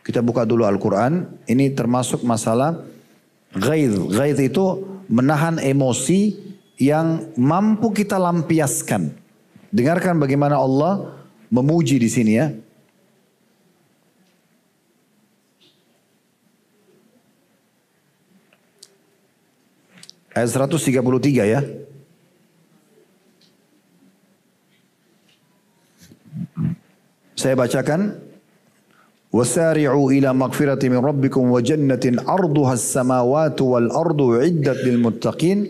Kita buka dulu Al-Quran. Ini termasuk masalah ghaidh. Ghaidh itu menahan emosi yang mampu kita lampiaskan. Dengarkan bagaimana Allah memuji di sini ya. Ayat 133 ya. Saya bacakan. Wasari'u ila maghfirati min rabbikum wa jannatin arduha as-samawati wal ardu uiddat lil muttaqin.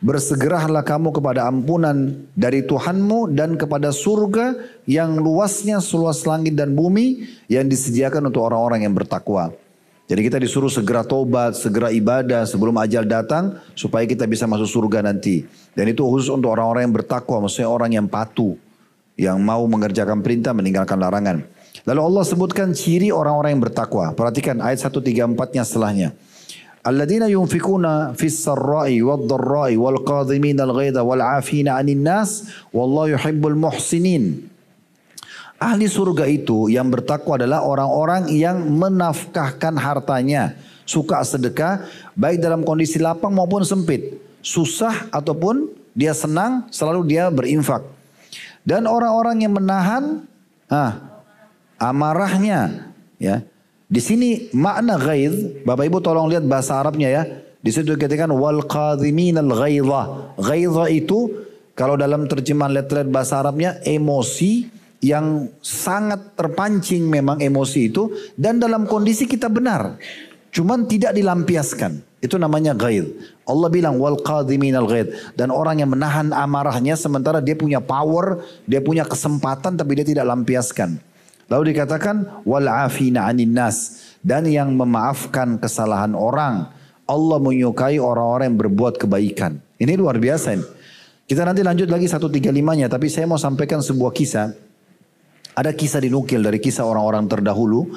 Bersegeralah kamu kepada ampunan dari Tuhanmu dan kepada surga yang luasnya seluas langit dan bumi yang disediakan untuk orang-orang yang bertakwa. Jadi kita disuruh segera tobat, segera ibadah sebelum ajal datang supaya kita bisa masuk surga nanti. Dan itu khusus untuk orang-orang yang bertakwa, maksudnya orang yang patuh, yang mau mengerjakan perintah, meninggalkan larangan. Lalu Allah sebutkan ciri orang-orang yang bertakwa. Perhatikan ayat 134-nya setelahnya. Alladzina yunfikuna fis sarra'i wad dharra'i wal qadhimina al-ghaidha wal 'afina 'anil nas wallahu yuhibbul muhsinin. Ahli surga itu yang bertakwa adalah orang-orang yang menafkahkan hartanya. Suka sedekah baik dalam kondisi lapang maupun sempit. Susah ataupun dia senang selalu dia berinfak. Dan orang-orang yang menahan amarahnya. Ya. Di sini makna ghaidh. Bapak Ibu tolong lihat bahasa Arabnya ya. Di situ dikatakan wal qadhiminal ghaidha. Ghaidha itu kalau dalam terjemahan letterlet bahasa Arabnya emosi yang sangat terpancing memang emosi itu dan dalam kondisi kita benar cuman tidak dilampiaskan itu namanya ghaidh. Allah bilang wal qadhiminal ghaidh dan orang yang menahan amarahnya sementara dia punya power, dia punya kesempatan tapi dia tidak lampiaskan. Lalu dikatakan wal afina 'anil nas dan yang memaafkan kesalahan orang. Allah menyukai orang-orang yang berbuat kebaikan. Ini luar biasa ini. Kita nanti lanjut lagi 135-nya tapi saya mau sampaikan sebuah kisah. Ada kisah dinukil dari kisah orang-orang terdahulu.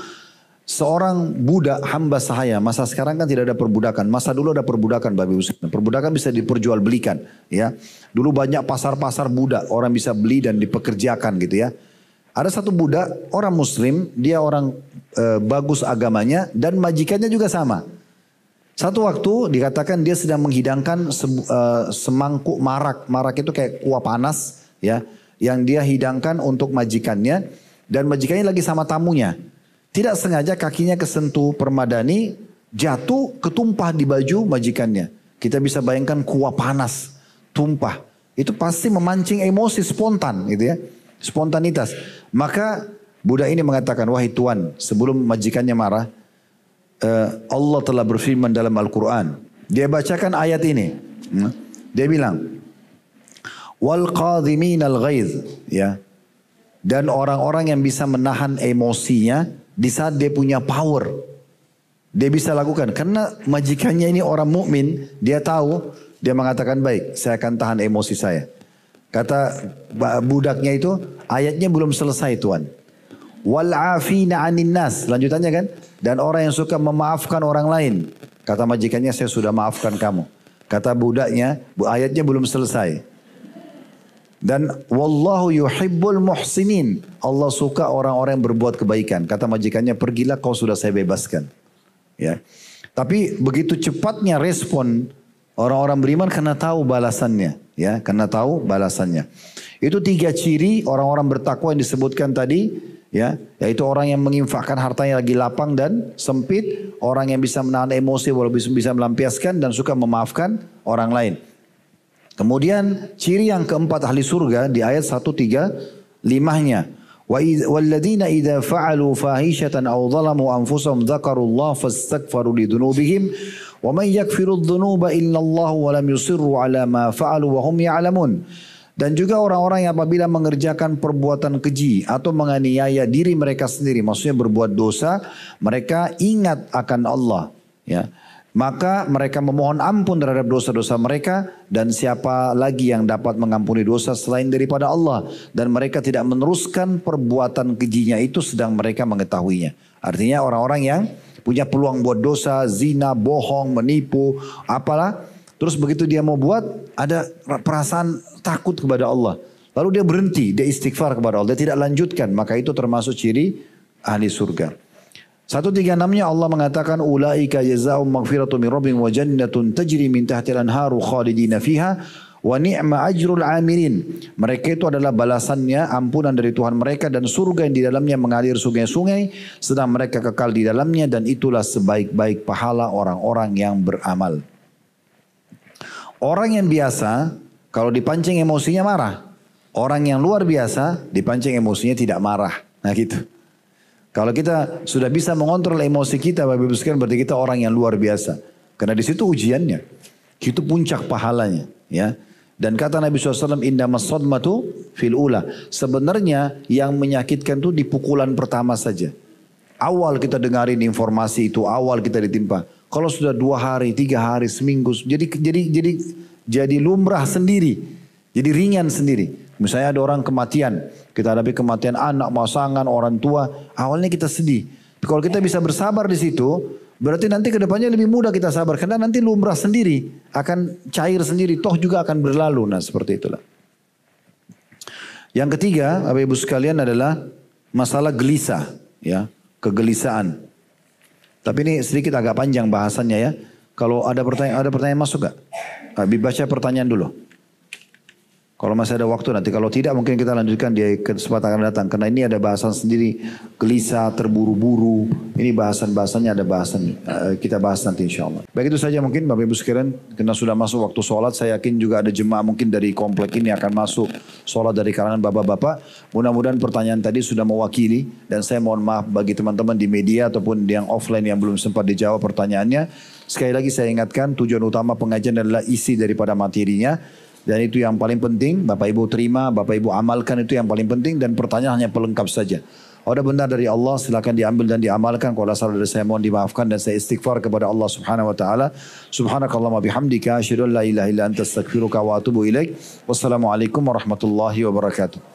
Seorang budak hamba sahaya. Masa sekarang kan tidak ada perbudakan. Masa dulu ada perbudakan Bapak Ibu. Perbudakan bisa diperjualbelikan. Ya. Dulu banyak pasar-pasar budak. Orang bisa beli dan dipekerjakan gitu ya. Ada satu budak orang muslim. Dia orang bagus agamanya. Dan majikannya juga sama. Satu waktu dikatakan dia sedang menghidangkan semangkuk marak. Marak itu kayak kuah panas ya. Yang dia hidangkan untuk majikannya dan majikannya lagi sama tamunya. Tidak sengaja kakinya kesentuh permadani, jatuh ketumpah di baju majikannya. Kita bisa bayangkan kuah panas, tumpah. Itu pasti memancing emosi spontan gitu ya. Spontanitas. Maka budak ini mengatakan, wahai Tuan, sebelum majikannya marah, Allah telah berfirman dalam Al-Quran. Dia bacakan ayat ini. Dia bilang, wal qadhiminal ghaidh ya. Dan orang-orang yang bisa menahan emosinya di saat dia punya power. Dia bisa lakukan karena majikannya ini orang mukmin, dia tahu, dia mengatakan baik, saya akan tahan emosi saya. Kata budaknya itu, ayatnya belum selesai Tuan. wal afina 'anil nas. Lanjutannya kan? Dan orang yang suka memaafkan orang lain. Kata majikannya, saya sudah maafkan kamu. Kata budaknya, ayatnya belum selesai. Dan wallahu yuhibbul muhsinin. Allah suka orang-orang yang berbuat kebaikan. Kata majikannya, pergilah, kau sudah saya bebaskan. Ya. Tapi begitu cepatnya respon orang-orang beriman karena tahu balasannya, ya, karena tahu balasannya. Itu 3 ciri orang-orang bertakwa yang disebutkan tadi, ya, yaitu orang yang menginfakkan hartanya lagi lapang dan sempit, orang yang bisa menahan emosi walaupun bisa melampiaskan dan suka memaafkan orang lain. Kemudian ciri yang keempat ahli surga di ayat 135-nya. Walladzina idza fa'alu fahishatan aw zalamu anfusahum dzakarullaha fastaghfaru lidzunubihim wa man yaghfiru dzunuba illallah wa lam yusirru ala ma fa'alu wa hum ya'lamun. Dan juga orang-orang yang apabila mengerjakan perbuatan keji atau menganiaya diri mereka sendiri, maksudnya berbuat dosa, mereka ingat akan Allah, ya. Maka mereka memohon ampun terhadap dosa-dosa mereka, dan siapa lagi yang dapat mengampuni dosa selain daripada Allah, dan mereka tidak meneruskan perbuatan kejinya itu sedang mereka mengetahuinya. Artinya orang-orang yang punya peluang buat dosa, zina, bohong, menipu, apalah, terus begitu dia mau buat ada perasaan takut kepada Allah, lalu dia berhenti, dia istighfar kepada Allah, dia tidak lanjutkan, maka itu termasuk ciri ahli surga. 136-nya Allah mengatakan ulaika jazaa'um maghfiratu min rabbihim wa jannatun tajri min tahtiha al-anharu khalidina fiha wa ni'ma ajrul 'amilin. Mereka itu adalah balasannya ampunan dari Tuhan mereka dan surga yang di dalamnya mengalir sungai-sungai sedang mereka kekal di dalamnya, dan itulah sebaik-baik pahala orang-orang yang beramal. Orang yang biasa kalau dipancing emosinya marah. Orang yang luar biasa dipancing emosinya tidak marah. Nah gitu. Kalau kita sudah bisa mengontrol emosi kita, Bapak Ibu sekalian, berarti kita orang yang luar biasa. Karena di situ ujiannya, itu puncak pahalanya, ya. Dan kata Nabi SAW, innamas sadmatu fil ula. Sebenarnya yang menyakitkan itu di pukulan pertama saja. Awal kita dengarin informasi itu, awal kita ditimpa. Kalau sudah 2 hari, 3 hari, seminggu, jadi lumrah sendiri, jadi ringan sendiri. Misalnya ada orang kematian, kita hadapi kematian anak, pasangan, orang tua, awalnya kita sedih. Tapi kalau kita bisa bersabar di situ, berarti nanti ke depannya lebih mudah kita sabar. Karena nanti lumrah sendiri, akan cair sendiri, toh juga akan berlalu. Nah seperti itulah. Yang ketiga, Bapak Ibu sekalian, adalah masalah gelisah, ya, kegelisahan. Tapi ini sedikit agak panjang bahasannya, ya. Kalau ada pertanyaan masuk gak? Baca pertanyaan dulu. Kalau masih ada waktu nanti, kalau tidak mungkin kita lanjutkan di kesempatan akan datang. Karena ini ada bahasan sendiri, gelisah, terburu-buru. Ini bahasannya ada bahasan, kita bahas nanti insya Allah. Baik, itu saja mungkin Bapak Ibu sekalian, karena sudah masuk waktu sholat. Saya yakin juga ada jemaah mungkin dari komplek ini akan masuk sholat dari kalangan bapak-bapak. Mudah-mudahan pertanyaan tadi sudah mewakili. Dan saya mohon maaf bagi teman-teman di media ataupun yang offline yang belum sempat dijawab pertanyaannya. Sekali lagi saya ingatkan, tujuan utama pengajian adalah isi daripada materinya. Dan itu yang paling penting, Bapak Ibu terima, Bapak Ibu amalkan, itu yang paling penting, dan pertanyaan hanya pelengkap saja. Ada benar dari Allah, silakan diambil dan diamalkan. Kalau salah dari saya mohon dimaafkan, dan saya istighfar kepada Allah Subhanahu wa taala. Subhanakallahumma bihamdika asyhadu an la ilaha illa anta astaghfiruka wa atubu ilaik. Wassalamualaikum warahmatullahi wabarakatuh.